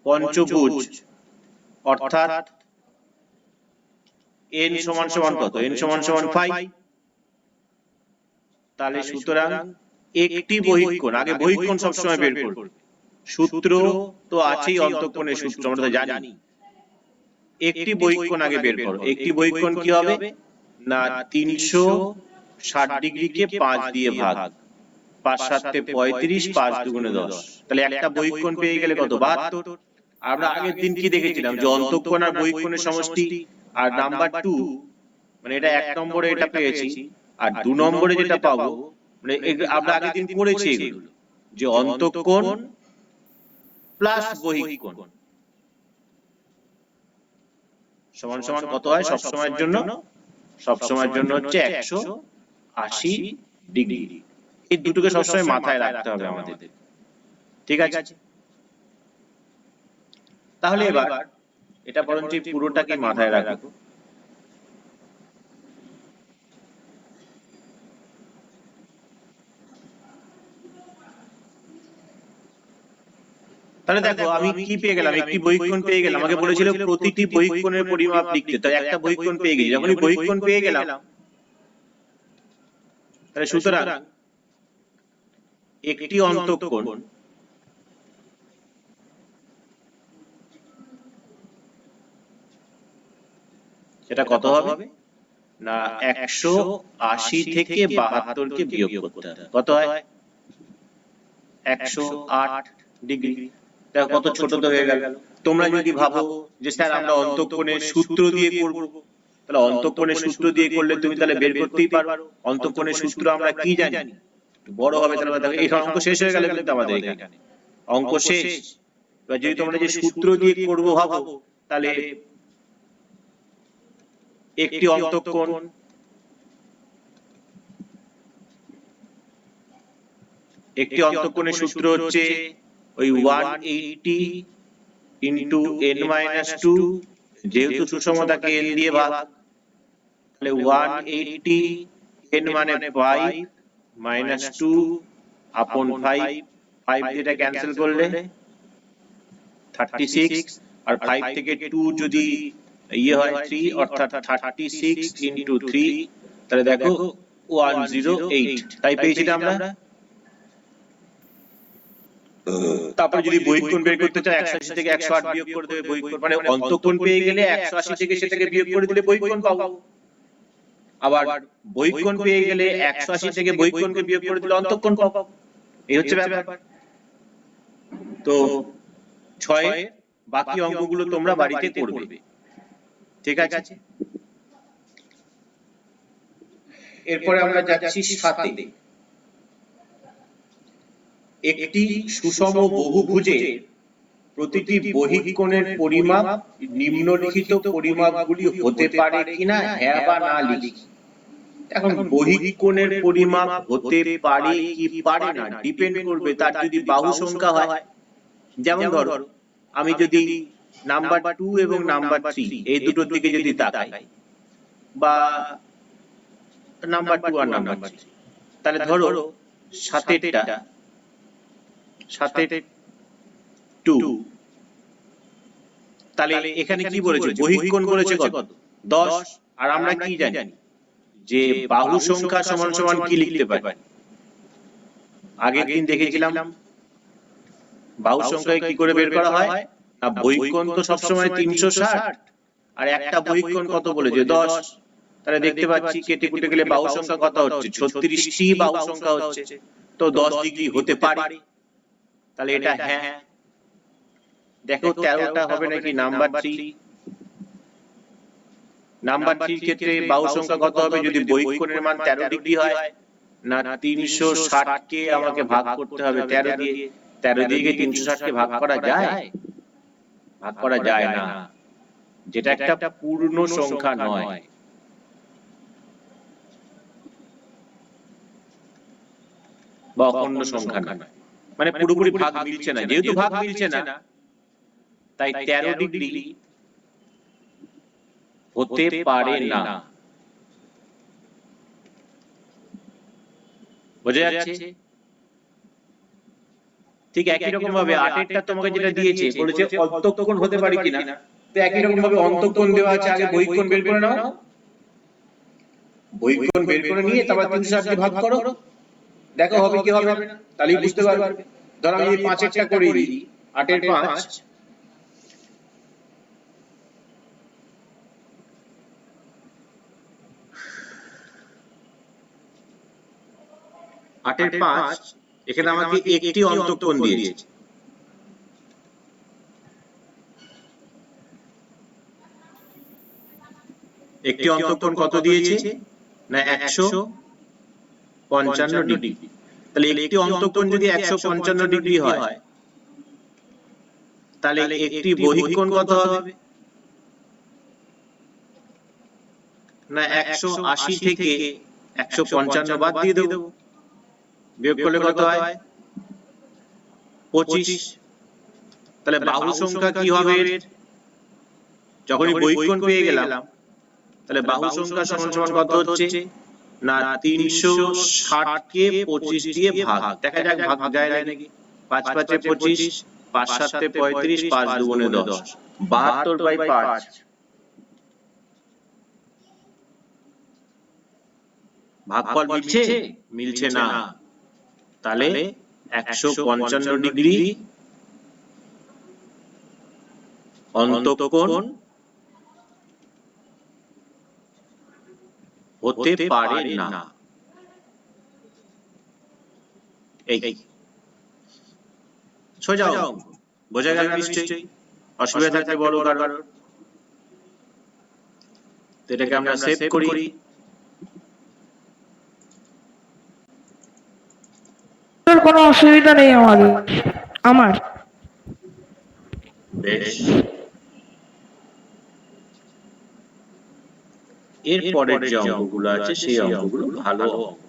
পঞ্চভুজ অর্থাৎ n সমান সমান কত? n সমান সমান 5। তাহলে সুতরাং একটি বহিঃকোণ, আগে বহিঃকোণ সবসময় বের করব, সূত্র তো আছেই অন্তঃকোণের সূত্র আমরা তো জানি। একটি বহিঃকোণ আগে বের করো। একটি বহিঃকোণ কি হবে না 360 ডিগ্রিকে 5 দিয়ে ভাগ, 5 7 35, 5 দুগুণে 10। তাহলে একটা বহিঃকোণ পেয়ে গেলে কত? 72। আমরা আগের দিন কি দেখেছিলাম যে অন্তঃকোণ আর বহিঃকোণের সমষ্টি। আর নাম্বার 2 মানে এটা 1 নম্বরে এটা পেয়েছি, আর 2 নম্বরে যেটা পাবো মানে আমরা আগের দিন পড়েছি এগুলো, যে অন্তঃকোণ প্লাস বহিঃকোণ সমান সমান কত হয় সব সময়ের জন্য? সব সময়ের জন্য হচ্ছে 180 ডিগ্রি। এই দুটোকে সবসময় মাথায় রাখতে হবে আমাদের, ঠিক আছে? তাহলে এবার এটা বরঞ্চ পুরোটাকে মাথায় রাখো। তাহলে দেখো আমি কি পেয়ে গেলাম, একটি বহিঃকোণ পেয়ে গেলাম। আমাকে বলেছিল প্রতিটি বহিঃকোণের পরিমাপ লিখতে, তাই একটা বহিঃকোণ পেয়ে গেছি। যখনই বহিঃকোণ পেয়ে গেলাম, তাহলে সুতরাং একটি অন্তঃকোণ এটা কত হবে না 180 থেকে 72 কে বিয়োগ করতে হবে। কত হয়? 108 ডিগ্রি। দেখো কত ছোট তো হয়ে গেল। তোমরা যদি ভাবো যে স্যার আমরা অন্তঃকোণের সূত্র দিয়ে করব, তাহলে অন্তঃকোণের সূত্র দিয়ে করলে তুমি তাহলে বের করতেই পারো। অন্তঃকোণের সূত্র আমরা কি জানি? বড় হবে তাহলে দেখো এই অঙ্ক শেষ হয়ে গেল কিন্তু আমাদের এখানে অঙ্ক শেষ। এবার যদি তোমরা যে সূত্র দিয়ে করব ভাবো, তাহলে একটি অন্তঃকোণ একটি অন্তঃকোণের সূত্র হচ্ছে ওই 180 ইন্টু n-2, যেহেতু সুষমতাকে n দিয়ে ভাগ, তাহলে 180 n মানে 5 মাইনাস 2 আপন 5, 5 দিয়ে এটা ক্যান্সেল করলে 36, আর 5 থেকে 2 যদি হয় 3, অর্থাৎ 36 ইন্টু 3, তাহলে দেখো 108, তাই পেয়েছিলাম আমরা। তারপরে যদি বহিঃকোণ বের করতে চাও 180 থেকে 108 বিয়োগ করে দেবে বহিঃকোণ, মানে অন্তঃকোণ পেয়ে গেলে 180 থেকে সেটাকে বিয়োগ করে দিলে বহিঃকোণ পাবো। আবার বহিঃকোণ পেয়ে গেলে 180 থেকে বহিঃকোণকে বিয়োগ করে দিলে অন্তঃকোণ পাবো। এই হচ্ছে ব্যাপার। তো 6 এর বাকি অঙ্কগুলো তোমরা বাড়িতে করবে, ঠিক আছে? এরপরে আমরা যাচ্ছি 7 এ। একটি সুষম বহুভুজের প্রতিটি বহিঃকোণের পরিমাপ নিম্নলিখিত পরিমাপগুলি হতে পারে কিনা হ্যাঁ বা না লিখি। এখন বহিঃকোণের পরিমাপ হতে পারে কি পারে না ডিপেন্ড করবে তার যদি বাহু সংখ্যা হয়। যেমন ধরো আমি যদি নাম্বার 2 এবং নাম্বার 3 এই দুটোর দিকে যদি তাকাই, বা নাম্বার 2 আর নাম্বার 3, তাহলে ধরো 7 2, তাহলে এখানে কি বলেছে বহিঃকোণ বলেছে কত 10, আর আমরা কি জানি যে বাহু সংখ্যা সমান সমান কি লিখতে পারি, আগের দিন দেখেছিলাম বাহু সংখ্যা কি করে বের করা হয় না, বহিঃকোণ তো সব সময় 360, আর একটা বহিঃকোণ কত বলেছে 10, তাহলে দেখতে পাচ্ছি কেটে কুটে গেলে বাহু সংখ্যা কত হচ্ছে 36টি বাহু সংখ্যা হচ্ছে, তো 10 ডিগ্রি হতে পারে, তাহলে এটা হ্যাঁ। দেখো 13টা হবে নাকি নাম্বার 3, নাম্বার 3 ক্ষেত্রে বাহু সংখ্যা কত হবে যদি বহিঃকোণের মান 13 ডিগ্রি হয়, না 360 কে আমাকে ভাগ করতে হবে 13 দিয়ে, 13 দিয়ে 360 কে ভাগ করা যায়? ভাগ করা যায় না, যেটা একটা পূর্ণ সংখ্যা নয়। বা অখণ্ড সংখ্যা নয়, মানে পুরোপুরি ভাগ মিলছে না, যেহেতু ভাগ মিলছে না তাই 13 ডিগ্রি হতে পারে না। বোঝা যাচ্ছে? ঠিক একই রকম ভাবে 8এরটা তোমাকে যেটা দিয়েছে বলেছে অন্তঃকোণ হতে পারে কিনা, তো একই রকম ভাবে অন্তঃকোণ দেওয়া আছে, আগে বহিঃকোণ বের করে নাও, বহিঃকোণ বের করে নিয়ে তারপর 360 দিয়ে ভাগ করো, দেখো হবে কি হবে না, তাহলেই বুঝতে পারবে। ধরো আমি এই 5এরটা করে দিই, 8 এর 5, এখানে আমাকে একটি অন্তঃকোণ দিয়েছে, একটি অন্তঃকোণ কত দিয়েছে না 155 ডিগ্রি। তাহলে একটি অন্তঃকোণ যদি 155 ডিগ্রি হয়, তাহলে একটি বহিঃকোণ কত হবে না 180 থেকে 155 বাদ দিয়ে দেব, বিয়োগ করলে কত হয় 25। তাহলে বাহু সংখ্যা কি হবে যখনই বহিঃকোণ পেয়ে গেলাম, তাহলে বাহু সংখ্যা সমান সমান কত হচ্ছে না 360 কে 25 দিয়ে ভাগ, দেখা যাক ভাগ যায় নাকি। 5 5 এ 25, 5 7 এ 35, 5 2 গুণে 10, 72/5। ভাগফল মিলছে? মিলছে না, তাহলে 155 ডিগ্রি অন্তঃকোণ হতে পারে না। এই সোজা বোঝা গেল নিশ্চয়ই? অসুবিধা থাকলে বলো কারণ। তো এটাকে আমরা সেভ করি। কোনো অসুবিধা নেই আমার। বেশ, এর পরের যে অঙ্কগুলো আছে সেই অঙ্কগুলো ভালো অঙ্ক।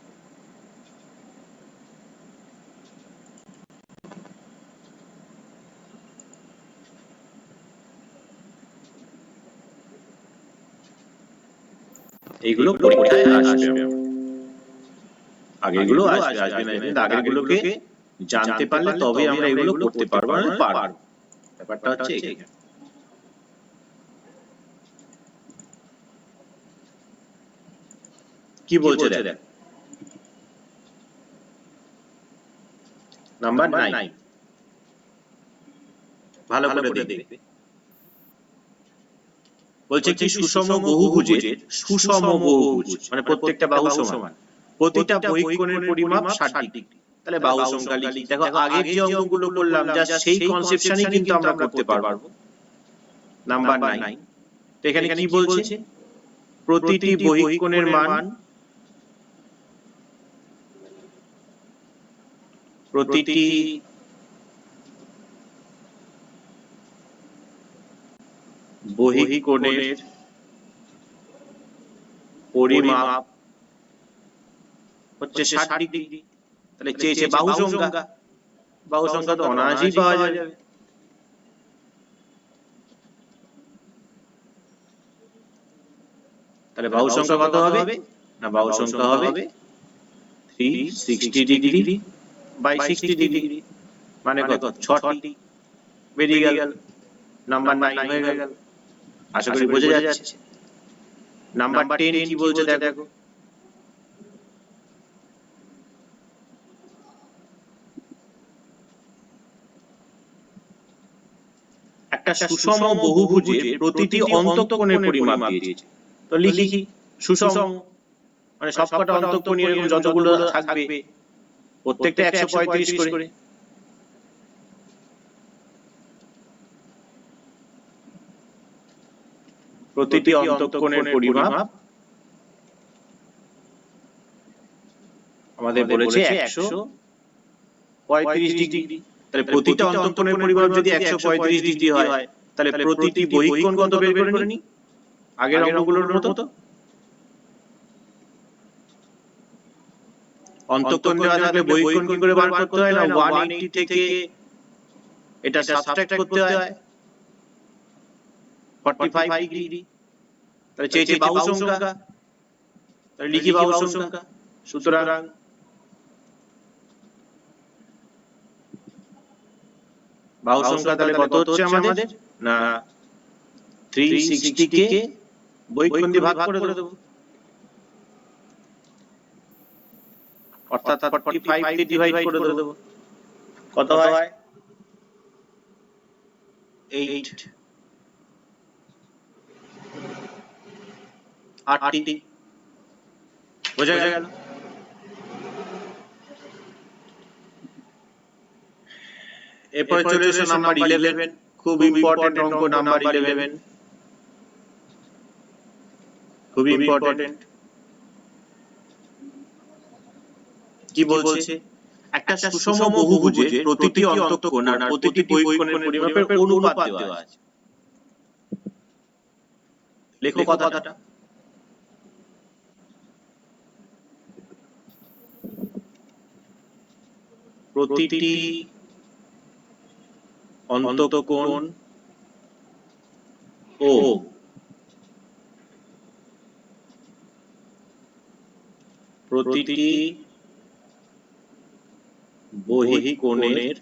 এইগুলো পরীক্ষায় আসবে, আগেরগুলো আসবে না, কিন্তু আগেরগুলোকে জানতে পারলে তবে আমরা এগুলো করতে পারবো, না পারবো। ব্যাপারটা হচ্ছে এইখানে। কি বলছে দেখ, নাম্বার 9, ভালো করে দেখবে। বলছে কি সুষম বহুভুজের সুষম বহুভুজ মানে প্রত্যেকটা বাহু সমান, প্রতিটা বহিঃকোণের পরিমাপ 60 ডিগ্রি। তাহলে বাহু সংখ্যা লিখি। দেখো আগের যে অঙ্কগুলো করলাম যা সেই কনসেপশনই কিন্তু আমরা করতে পারবো। নাম্বার 9, তো এখানে কি বলছে, প্রতিটি বহিঃকোণের মান, প্রতিটি বহিঃকোণের পরিমাপ হচ্ছে 60 ডিগ্রি। তাহলে চেয়েছে বাহু সংখ্যা, বাহু সংখ্যা তো অনায়াসেই পাওয়া যাবে। তাহলে বাহু সংখ্যা কত হবে না, বাহু সংখ্যা হবে 360 ডিগ্রি বাই 60 ডিগ্রি মানে কত, 6টি বেরিয়ে গেল, নাম্বার 9 হয়ে গেল। আশা করি বোঝা যাচ্ছে। নাম্বার 10 কি বলছে দেখো, একটা সুষম বহুভুজের প্রতিটি অন্তঃকোণের পরিমাপ দিয়েছে। তো লিখি সুষম মানে সবকটা অন্তঃকোণ এরকম যতগুলো থাকবে প্রত্যেকটা 135 করে। প্রতিটি অন্তঃকোণের পরিমাপ আমাদের বলেছে 135 ডিগ্রি। তাহলে প্রতিটা অন্তঃকোণের পরিমাপ যদি 135 ডিগ্রি হয়, তাহলে প্রতিটি বহিঃকোণ কত বের করে নি, আগের অঙ্কগুলোর মতো। অন্তঃকোণ দেওয়া থাকলে বহিঃকোণ কি করে বার করতে হয় না, 180 থেকে এটা সাবট্রাক্ট করতে হয় 45 ডিগ্রি। তাহলে চেয়েছে বাহু সংখ্যা, তাহলে লিখি বাহু সংখ্যা। সুতরাং বাহু সংখ্যা তাহলে কত হচ্ছে আমাদের না, 360 কে বহিঃকোণ দিয়ে ভাগ করে দেব, অর্থাৎ 45 দিয়ে ডিভাইড করে দেব। কত হয় 8, 8টি। বোঝা গেল? এরপরে চলে এসো নাম্বার 11, খুব ইম্পর্টেন্ট অঙ্ক নাম্বার 11, খুব ইম্পর্টেন্ট। কি বলছে, একটা সুষম বহুভুজের প্রতিটি অন্তঃকোণ আর প্রতিটি বহিঃকোণের পরিমাপের অনুপাত দেওয়া আছে। লেখো কথাটা। প্রতিটি অন্তঃকোণ ও প্রতিটি বহিঃকোণের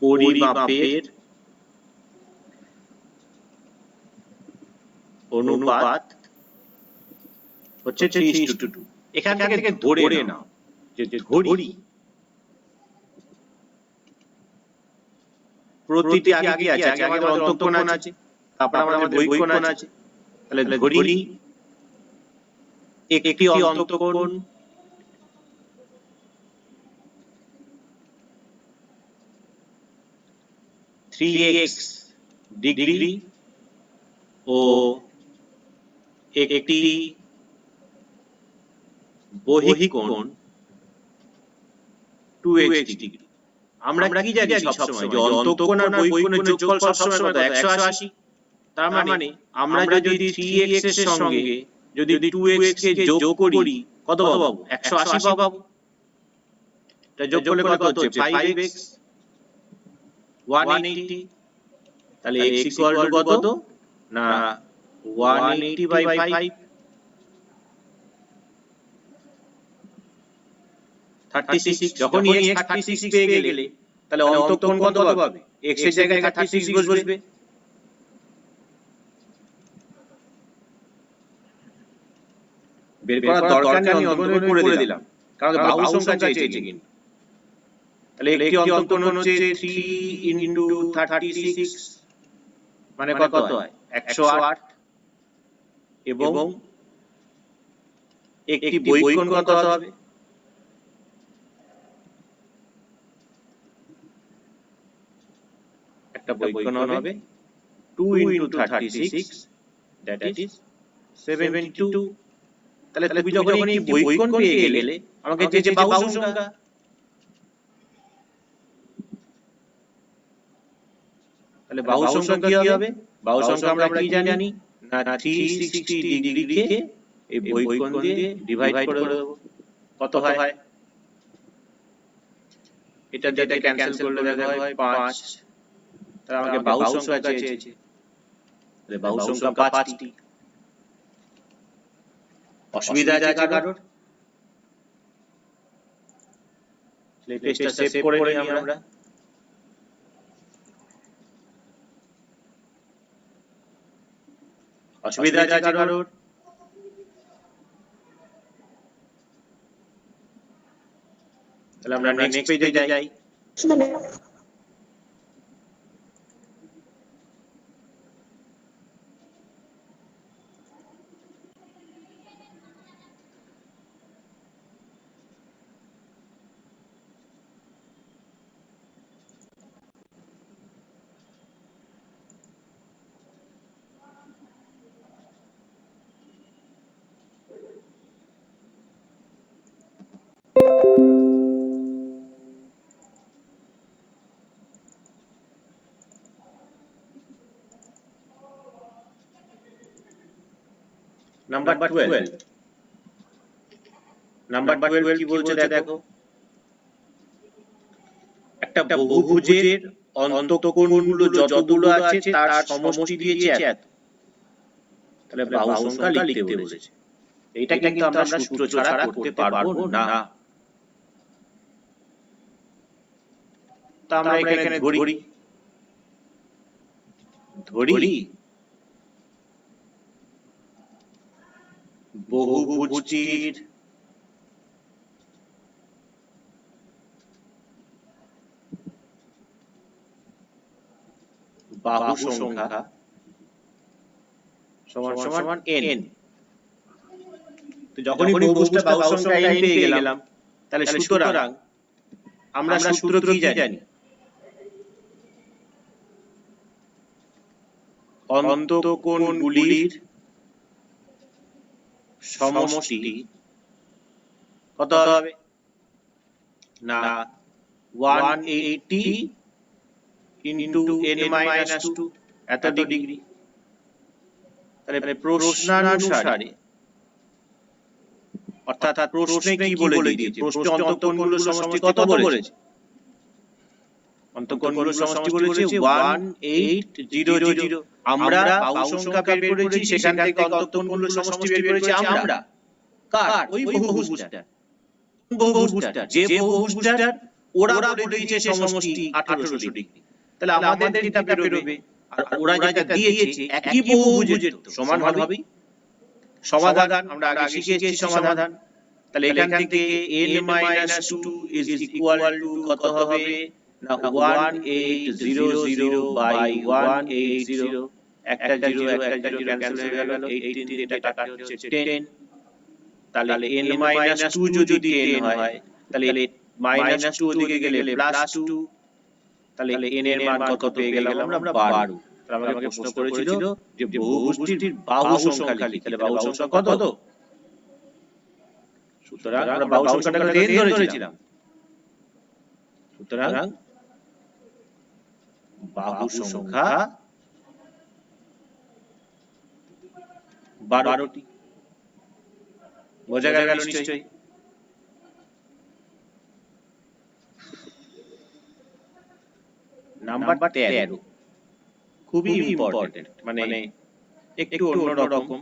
পরিমাপের অনুপাত হচ্ছে 3:2। এখান থেকে ধরে নাও যে ধরি প্রতিটি আগে কি আছে, আগে আমাদের অন্তঃকোণ আছে, তারপর আমাদের বহিঃকোণ আছে। তাহলে ধরি একটি অন্তঃকোণ (3x ডিগ্রি) ও একটি বহিঃকোণ 2x ডিগ্রি। আমরা কি জানি সবসময় যে অন্তঃকোণ আর বহিঃকোণের যোগফল সবসময় কত, 180। তার মানে আমরা যদি 3x এর সঙ্গে যদি 2x কে যোগ করি কত পাবো, 180 পাবো। এটা যোগ করলে কত হচ্ছে 5x। 180, তাহলে x ইকুয়াল টু কত না 180/5 36। যখনই x 36 পেয়ে গেলে তাহলে অন্তঃকোণ কত পাবে? x এর জায়গায় 36 বসবে। বের করার দরকার নেই, অন্তঃকোণ করে দিলাম, কারণ বাহু সংখ্যা চেয়েছে কিন্তু। তাহলে একটি অন্তঃকোণ হচ্ছে 3 × 36 মানে কত হয়? 108। এবং একটি বহিঃকোণ কত হবে? একটা বহিঃকোণ হবে 2 × 36 that is 72। তাহলে তুমি যখন একটি বহিঃকোণ পেয়ে গেলে আমাকে চেয়েছে বাহু সংখ্যা। তাহলে বাহু সংখ্যা কি হবে? বাহু সংখ্যা আমরা কি জানি না 360 ডিগ্রিকে এই বহিঃকোণ দিয়ে ডিভাইড করে দেব। কত হয়? এটা যেটা ক্যান্সেল করলে দেখা হয় 5। তাহলে আমাকে বাহু সংখ্যা চেয়েছে, তাহলে বাহু সংখ্যা 5টি। অসুবিধা আছে কারোর? টেস্টটা সেভ করে নিই আমরা। অসুবিধা আছে কারোর? তাহলে আমরা নেক্সট পেজে যাই। নাম্বার 12। নাম্বার 12 কি বলছে দেখো। একটা বহুভুজের অন্তঃকোণগুলো যতগুলো আছে তার সমষ্টি দিয়েছে এত। তাহলে বাহু সংখ্যা লিখতে বলেছে। এটা কিন্তু আমরা সূত্র ছাড়া করতে পারবো না। তা আমরা এখানে ধরি বহুভুজটির বাহু সংখ্যা সমান n। তো যখনই বহুভুজটা বাহু সংখ্যা n পেয়ে গেলাম, তাহলে সুতরাং আমরা সূত্র কি জানি? অন্তঃকোণগুলির সমষ্টি কত হবে না 180 × n-2 এত ডিগ্রি। তাহলে প্রশ্নানুসারে, অর্থাৎ প্রশ্নে কি বলে দিয়েছে? প্রশ্নে অন্তঃকোণগুলোর সমষ্টি কত বলেছে? অন্তঃকোণগুলোর সমষ্টি বলেছে 1800। আমরা বাহু সংখ্যা বের করেছি, সেখান থেকে অন্তঃকোণগুলোর সমষ্টি বের করেছি আমরা। কার? ওই বহুভুজটা। বহুভুজটা যে বহুভুজটার ওরা বলে দিয়েছে সমষ্টি 1800 ডিগ্রি। তাহলে আমাদের যেটা বেরোবে আর ওরা যেটা দিয়েছে একই বহুভুজের তো সমান হবেই। সমাধান আমরা আগে শিখেছি সমাধান। তাহলে এখান থেকে n-2 is equal to কত হবে না 1800/180। একটা 0 একটা 0 ক্যান্সেল হয়ে গেল। 18 এটা কাটতে হচ্ছে 10। তাহলে n-2 যদি 10 হয় তাহলে -2 ওদিকে গেলে +2। তাহলে n এর মান কত পেয়ে গেলাম আমরা? 12। তাহলে আমাকে প্রশ্ন করেছিল যে বহুভুজটির বাহু সংখ্যা লিখি। তাহলে বাহু সংখ্যা কত? সুতরাং আমরা বাহু সংখ্যাটা n ধরেছিলাম। সুতরাং বাহু সংখ্যা 12টি। বোঝা গেল নিশ্চয়ই? নাম্বার 13 খুবই ইম্পর্টেন্ট, মানে একটু অন্যরকম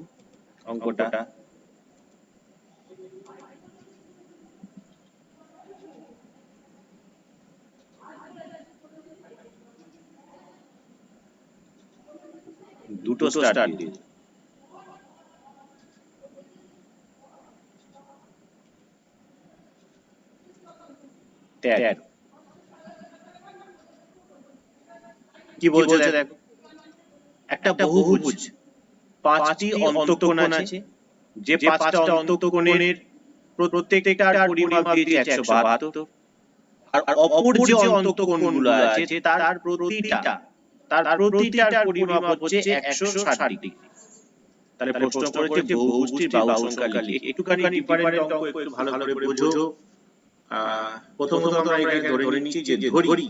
অঙ্কটা। দুটো স্টার দিয়ে 13 কি বলছে দেখো, একটা বহুভুজ, 5টি অন্তঃকোণ আছে, যে 5টা অন্তঃকোণের প্রত্যেকটার পরিমাপ দিয়েছে 172, আর অপর যে অন্তঃকোণগুলো আছে তার প্রতিটার পরিমাপ হচ্ছে 160 ডিগ্রি। তাহলে প্রশ্ন করেছে বহুভুজটির বাহু সংখ্যা লিখে। একটুখানি ডিফারেন্ট অঙ্ক, একটু ভালো করে বোঝো। প্রথমত আমরা এখানে ধরে নিচ্ছি যে ধরি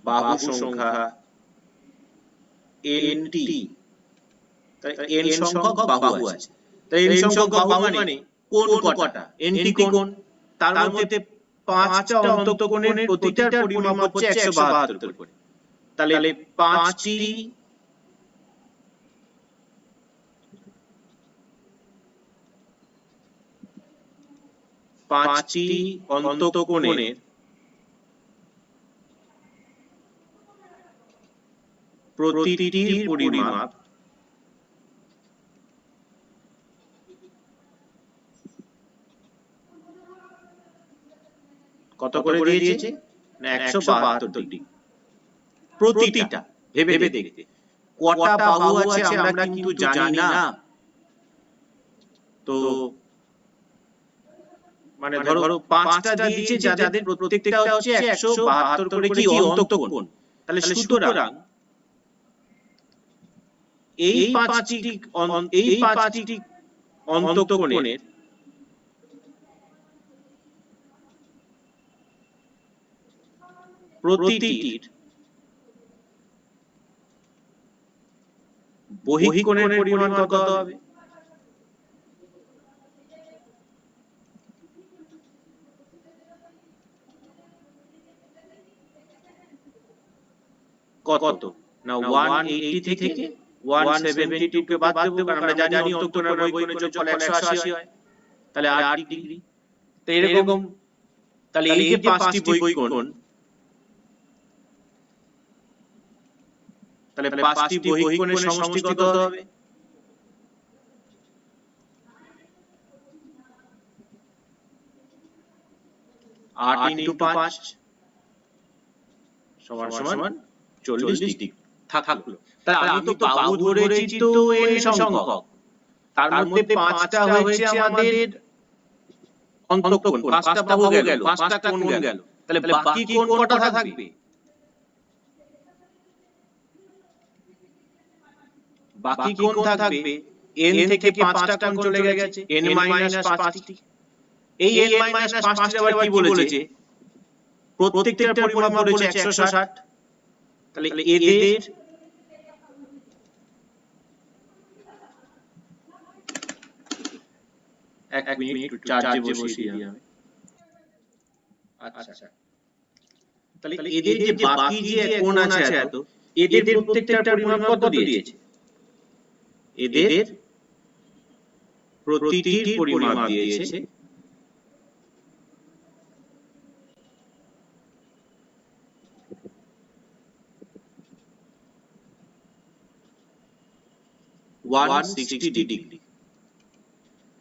বাহু সংখ্যা nt, তাহলে n সংখ্যক বাহু আছে। তাই n সংখ্যক বাহু মানে কোণ কটা, nt কোণ, তার মধ্যে 5টা অন্তঃকোণের প্রতিটার পরিমাপ হচ্ছে 172 করে। তাহলে 5টি অন্তঃকোণের প্রতিটির পরিমাপ কত করে দিয়েছে না 172 ডিগ্রি। প্রতিটা ভেবে দেখতে কটা বাহু আছে আমরা কিন্তু জানি না, তো মানে ধরো 5টা দিয়েছে যাদের প্রত্যেকটা হচ্ছে 172 করে কি অন্তঃকোণ। তাহলে সুতরাং এই 5টি অন্তঃকোণের প্রতিটির বহিঃকোণের পরিমাণ কত হবে? কত না 180 থেকে 172 কে বাদ দেব, কারণ আমরা জানি অন্তঃকোণের বহিঃকোণের যোগফল 180 হয়, তাহলে 8 ডিগ্রি। তো এরকম, তাহলে এই যে 5টি বহিঃকোণ, তাহলে 5টি বহিঃকোণের সমষ্টি কত হবে? 8 × 5 সমান 40 ডিগ্রি থাকলো। তাহলে আমি তো বাহু ধরেছি তো n সংখ্যক, তার মধ্যে 5টা হয়েছে আমাদের অন্তঃকোণ, 5টা বাহু গেল, 5টা কোণ গেল। তাহলে বাকি কোণ কটা থাকবে? বাকি কোণ থাকবে n থেকে 5টা কোণ চলে গেছে, n - 5টি। এই n - 5টি আবার কি বলেছে? প্রত্যেকটার পরিমাপ বলেছে 160। তাহলে এদের এক মিনিট চার্জে বসিয়ে দিই আমি। আচ্ছা, তাহলে এদের যে বাকি যে কোণ আছে এত, এদের প্রত্যেকটার পরিমাপ কত দিয়েছে? এদের প্রতিটির পরিমাপ দিয়েছে 160 ডিগ্রি।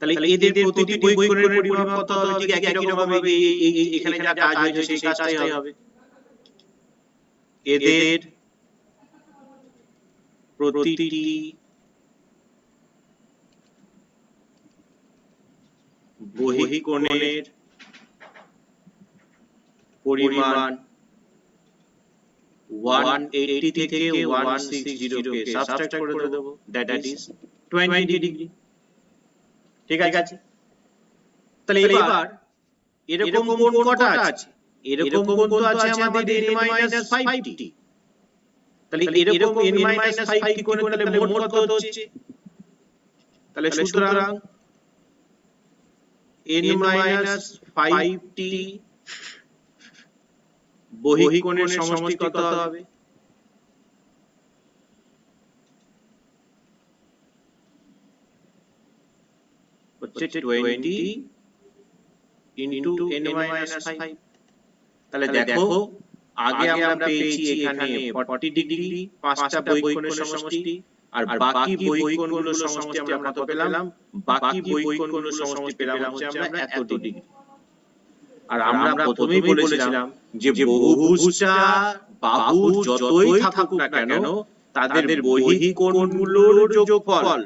তাহলে এদের প্রতিটি বহিঃকোণের পরিমাপ কত হবে? ঠিক একই রকম ভাবে এখানে যা কাজ হয়েছে সেই কাজটাই হবে। এদের প্রতিটি বহিঃকোণের পরিমাণ 180 থেকে 160 কে সাবট্রাক্ট করে দেব, দ্যাট ইজ 20 ডিগ্রি। ঠিক আছে? তাহলে এবার এরকম কোণ কটা আছে? এরকম কোণ তো আছে আমাদের n - 5টি। তাহলে এরকম n - 5টি কোণ, তাহলে মোট কত হচ্ছে? তাহলে সুতরাং n-5টি বহিঃকোণের সমষ্টি কত হবে? হচ্ছে 20 into n-5। তাহলে দেখো আগে আমরা পেয়েছি এখানে 40 ডিগ্রি 5টা বহিঃকোণের সমষ্টি, আর বাকি বহিঃকোণগুলোর সমষ্টি আমরা কত পেলাম? বাকি বহিঃকোণগুলোর সমষ্টি পেলাম হচ্ছে আমরা এত ডিগ্রি। আর আমরা প্রথমেই বলেছিলাম যে বহুভুজটা বাহুর যতই থাকুক না কেন তাদের বহিঃকোণগুলোর যোগফল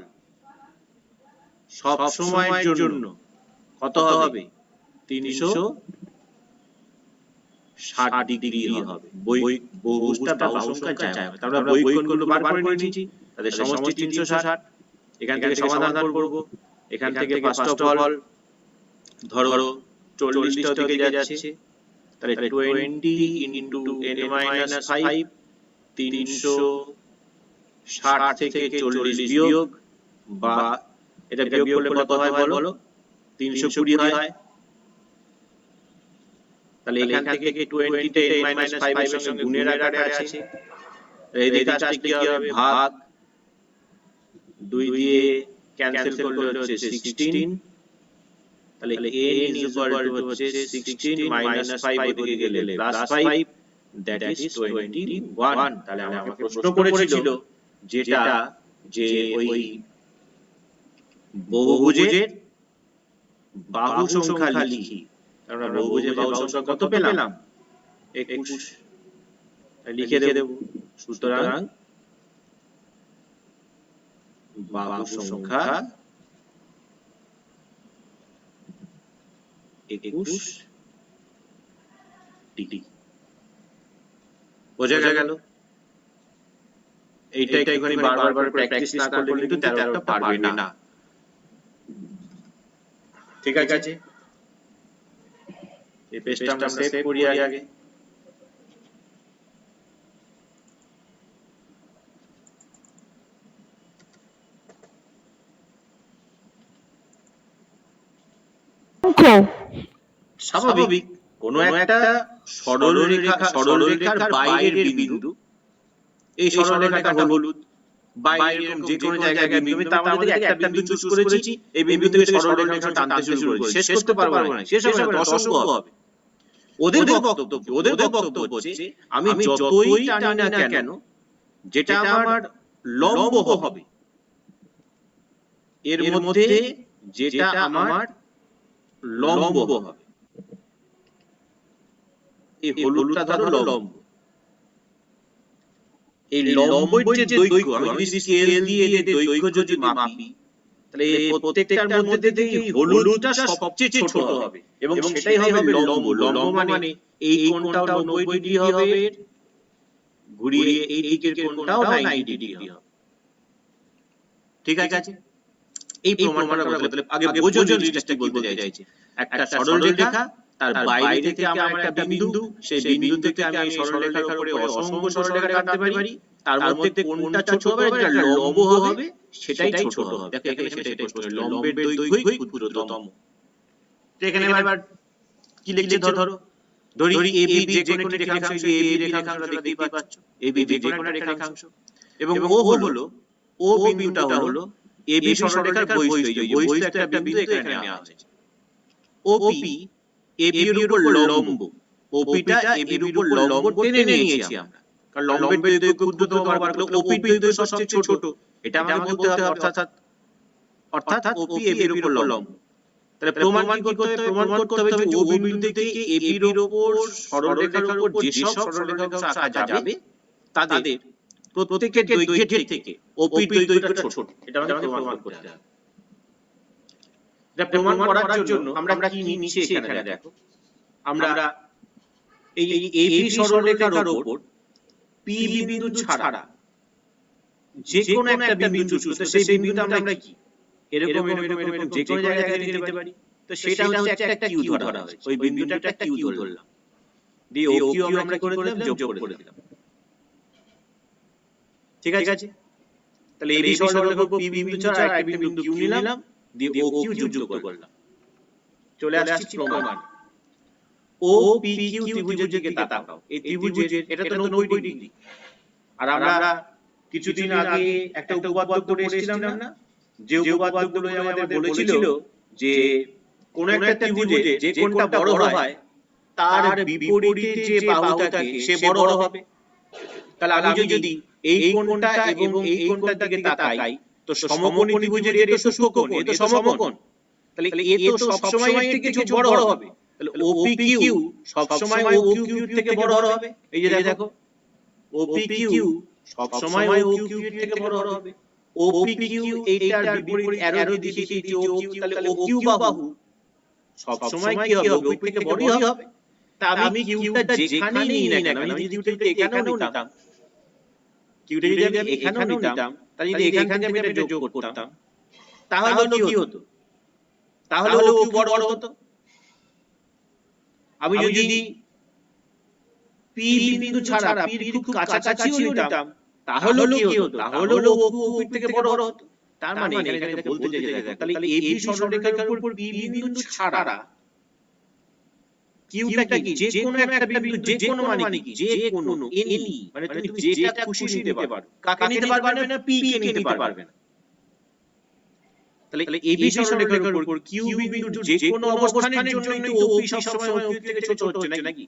সব সময়ের জন্য কত হবে? 360 ডিগ্রি হবে। বহুভুজটা বাহু সংখ্যা যাই হবে, আমরা বহিঃকোণগুলো বার করে নিয়েছি, তাদের সমষ্টি 360। এখান থেকে সমাধান করব। এখান থেকে ফার্স্ট অফ অল ধরো 40টা দিকে যাচ্ছে, তাহলে 20 into n-5 360 থেকে 40 বিয়োগ, বা এটা বিয়োগ করলে কত হয় বলো? 320 হয়। তাহলে এখান থেকে 20 টা n-5 এর সঙ্গে গুণের আকারে আছে, এইদিকে আসলে কি হবে? ভাগ 2 দিয়ে ক্যান্সেল করলে হচ্ছে 16। তাহলে n হচ্ছে 16 - 5 ওদিকে গেলে +5, that is 21। তাহলে আমাকে প্রশ্ন করেছিল যেটা যে ওই বহুভুজের বাহু সংখ্যা লিখি, আমরা বহুভুজের বাহু সংখ্যা কত পেলাম? 21। লিখে দেব। সুতরাং বাহু সংখ্যা 21 ডিগ্রি। বোঝা গেল? এইটা একটুখানি বারবার করে প্র্যাকটিস না করলে কিন্তু 13টা পারবে না। ঠিক আছে, এই পেজটা আমরা সেভ করি আগে। স্বাভাবিক কোন একটা সরলরেখার বাইরের বিন্দু, এই সরলরেখাটা হলুদ, বাইরের যে কোনো জায়গায় বিন্দু, আমি তার মধ্যে থেকে একটা বিন্দু চুজ করেছি, এই বিন্দু থেকে সরলরেখা টানতে শুরু করেছি, শেষ করতে পারবো না, শেষ হবে না, অসম্ভব হবে। ওদের বক্তব্য হচ্ছে আমি যতই টানি না কেন যেটা আমার লম্ব হবে এর মধ্যে যেটা আমার লম্ব হবে, এই হলুদটা ধরো লম্ব, এই লম্বের যে দৈর্ঘ্য, আমি যদি স্কেল দিয়ে দৈর্ঘ্য যদি মাপি, তাহলে এই প্রত্যেকটার মধ্যে থেকে হলুদটা সবচেয়ে ছোট হবে এবং সেটাই হবে লম্ব। লম্ব মানে এই কোণটাও 90 ডিগ্রি হবে, ঘুরিয়ে এই দিকের কোণটাও 90 ডিগ্রি হবে। ঠিক আছে, এই প্রমাণটা করতে আগে বোঝো জিনিসটা কি বলতে চাইছি। একটা সরলরেখা, তার বাইরে থেকে আমার একটা বিন্দু, সেই বিন্দু থেকে আমি এই সরলরেখার উপরে অসংখ্য সরলরেখা কাটতে পারি, তার মধ্যে কোণটা ছোট হবে, যেটা লম্ব হবে সেটাই ছোট হবে। দেখো এখানে সেটাই প্রশ্ন, লম্বের দৈর্ঘ্যই ক্ষুদ্রতম। তো এখানে এবার কি লিখছে ধরো, ধরি AB যে কোনো একটি রেখাংশ, AB রেখাংশটা দেখতেই পাচ্ছ, AB যে কোনো একটা রেখাংশ, এবং ও হলো, ও বিন্দুটা হলো AB সরলরেখার বহিঃস্থ, একটা বিন্দু এখানে নেওয়া হয়েছে। OP AB এর উপর লম্ব, OP টা AB এর উপর লম্ব টেনে নিয়েছি আমরা, কারণ লম্বের দৈর্ঘ্য ক্ষুদ্রতম বার করলে OP এর দৈর্ঘ্য সবচেয়ে ছোট, এটা আমাদের বলতে হবে। অর্থাৎ OP AB এর উপর লম্ব। তাহলে প্রমাণ কি করতে হবে? প্রমাণ করতে হবে যে O বিন্দু থেকে AB এর উপর সরলরেখার উপর যে সব সরলরেখা আঁকা যাবে তাদের প্রত্যেকের দৈর্ঘ্যের থেকে OP এর দৈর্ঘ্যটা ছোট, এটা আমাদের প্রমাণ করতে হবে। এটা প্রমাণ করার জন্য আমরা কি নিচ্ছি এখানে দেখো, আমরা এই AB সরলরেখার উপর P বিন্দু ছাড়া যে কোনো একটা বিন্দু চুজ করতে, সেই বিন্দুটা আমরা কি এরকম যে কোনো জায়গা থেকে নিতে পারি। তো সেটা হচ্ছে একটা কিউ ধরা হয়েছে, ওই বিন্দুটা একটা কিউ ধরলাম, দিয়ে ও কিউ আমরা করে দিলাম, যোগ করে দিলাম। ঠিক আছে, তাহলে এবি সরলরেখার উপর পি বিন্দু ছাড়া আরেকটা বিন্দু কিউ নিলাম, দিয়ে ও কিউ যুক্ত করলাম। চলে আসছি প্রমাণ। ও পি কিউ ত্রিভুজের দিকে তাকাও। এই ত্রিভুজের এটা তো 90 ডিগ্রি। আর আমরা কিছুদিন আগে একটা উপপাদ্য পড়ে এসেছিলাম না, যে উপপাদ্যগুলো আমাদের বলেছিল যে কোন একটা ত্রিভুজে যে কোণটা বড় হয় তার বিপরীতে যে বাহু থাকে সে বড় হবে। তাহলে আমি যদি এই কোণটা এবং এই কোণটার দিকে তাকাই, তো সমকোণী ত্রিভুজের এ তো সূক্ষ্মকোণ, এ তো সমকোণ, তাহলে এ তো সবসময় এর থেকে কিছু বড় হবে। তাহলে ওপি কিউ সবসময় ও কিউ থেকে বড় হবে। এই যে দেখো, ওপি কিউ সবসময় ও কিউ থেকে বড় হবে। ওপি কিউ এইটার বিপরীত অ্যারো দিয়ে দিয়েছি ও কিউ, তাহলে ও কিউ বাহু সবসময় কি হবে, ওপি থেকে বড়ই হবে। তা আমি কিউটা যেখানেই নিই না কেন, আমি যদি কিউটা এখানেও নিতাম, কিউটা যদি আমি এখানেও নিতাম, তাহলে যদি এখান থেকে আমি এটা যোগ করতাম, তাহলে কি হতো? তাহলে ও কিউ বড় হতো। আমি যদি পি বিন্দু ছাড়া পির খুব কাছাকাছিও নিতাম, তাহলে কি হতো? তাহলে ও কিউ ওপি থেকে বড় হতো। তার মানে এখানে যেটা বলতে চাইছে, তাহলে এবি সরলরেখার উপর পি বিন্দু ছাড়া কিউটা কি যে কোনো একটা বিন্দু, যে কোনো মানে কি যে কোনো এনি, মানে তুমি যেটা খুশি নিতে পারো। কাকে নিতে পারবে না? পি কে নিতে পারবে না। তাহলে এবি সরলরেখার উপর কিউ বিন্দুর যে কোনো অবস্থানের জন্যই তো ওপি সবসময় ও কিউ থেকে ছোট হচ্ছে নাকি?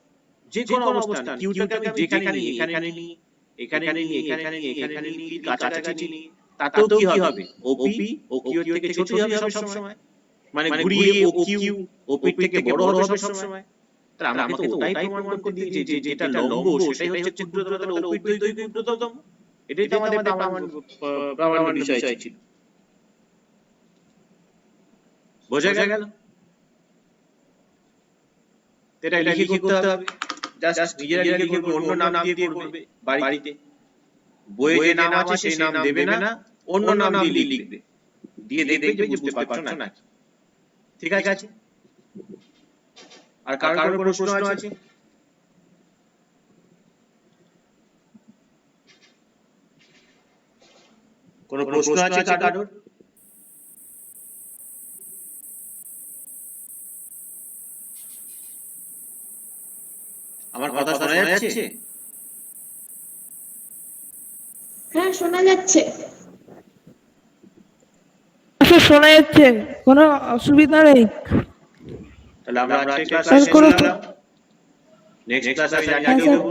যে কোনো অবস্থান, কিউটাকে আমি যেখানে নিই, এখানে নিই, এখানে নিই, এখানে নিই, এখানে নিই, কাছাকাছি নিই, তাতেও কি হবে? ওপি ও কিউ এর থেকে ছোটই হবে সব সময়। মানে ঘুরিয়ে ও কিউ ওপি থেকে বড় হবে সব সময়। তাহলে আমাকে তো ওটাই প্রমাণ করতে দিয়েছে যে যেটা লম্ব সেটাই হচ্ছে ক্ষুদ্রতম, তাহলে ওপির দৈর্ঘ্য ক্ষুদ্রতম। এটাই তো আমাদের প্রামাণ্য বিষয় ছিল। বোঝা গেল? এটা লিখে করতে হবে, জাস্ট নিজেরা লিখে করবে, অন্য নাম দিয়ে করবে বাড়িতে। বইয়ে যে নাম আছে সেই নাম দেবে না, অন্য নাম দিয়ে লিখবে, দিয়ে দেখবে যে বুঝতে পারছো না। ঠিক আছে? আর কার কোনো প্রশ্ন আছে? কোনো প্রশ্ন আছে কারোর? আমার কথা শোনা যাচ্ছে? হ্যাঁ, শোনা যাচ্ছে। আচ্ছা, শোনা যাচ্ছে, কোনো অসুবিধা নেই। তাহলে আমরা আজকে ক্লাস স্যার, শেষ কোনো- করলাম। নেক্সট ক্লাসে আমি জানিয়ে স্যার। দেব।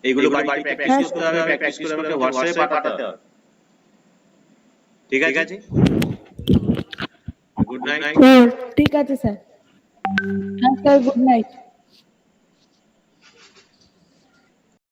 এইগুলো বাড়িতে প্র্যাকটিস করতে হবে, প্র্যাকটিস করে আমাকে হোয়াটসঅ্যাপে পাঠাতে হবে। ঠিক আছে? Good night. ও, ঠিক আছে স্যার। হ্যাঁ স্যার, গুড নাইট।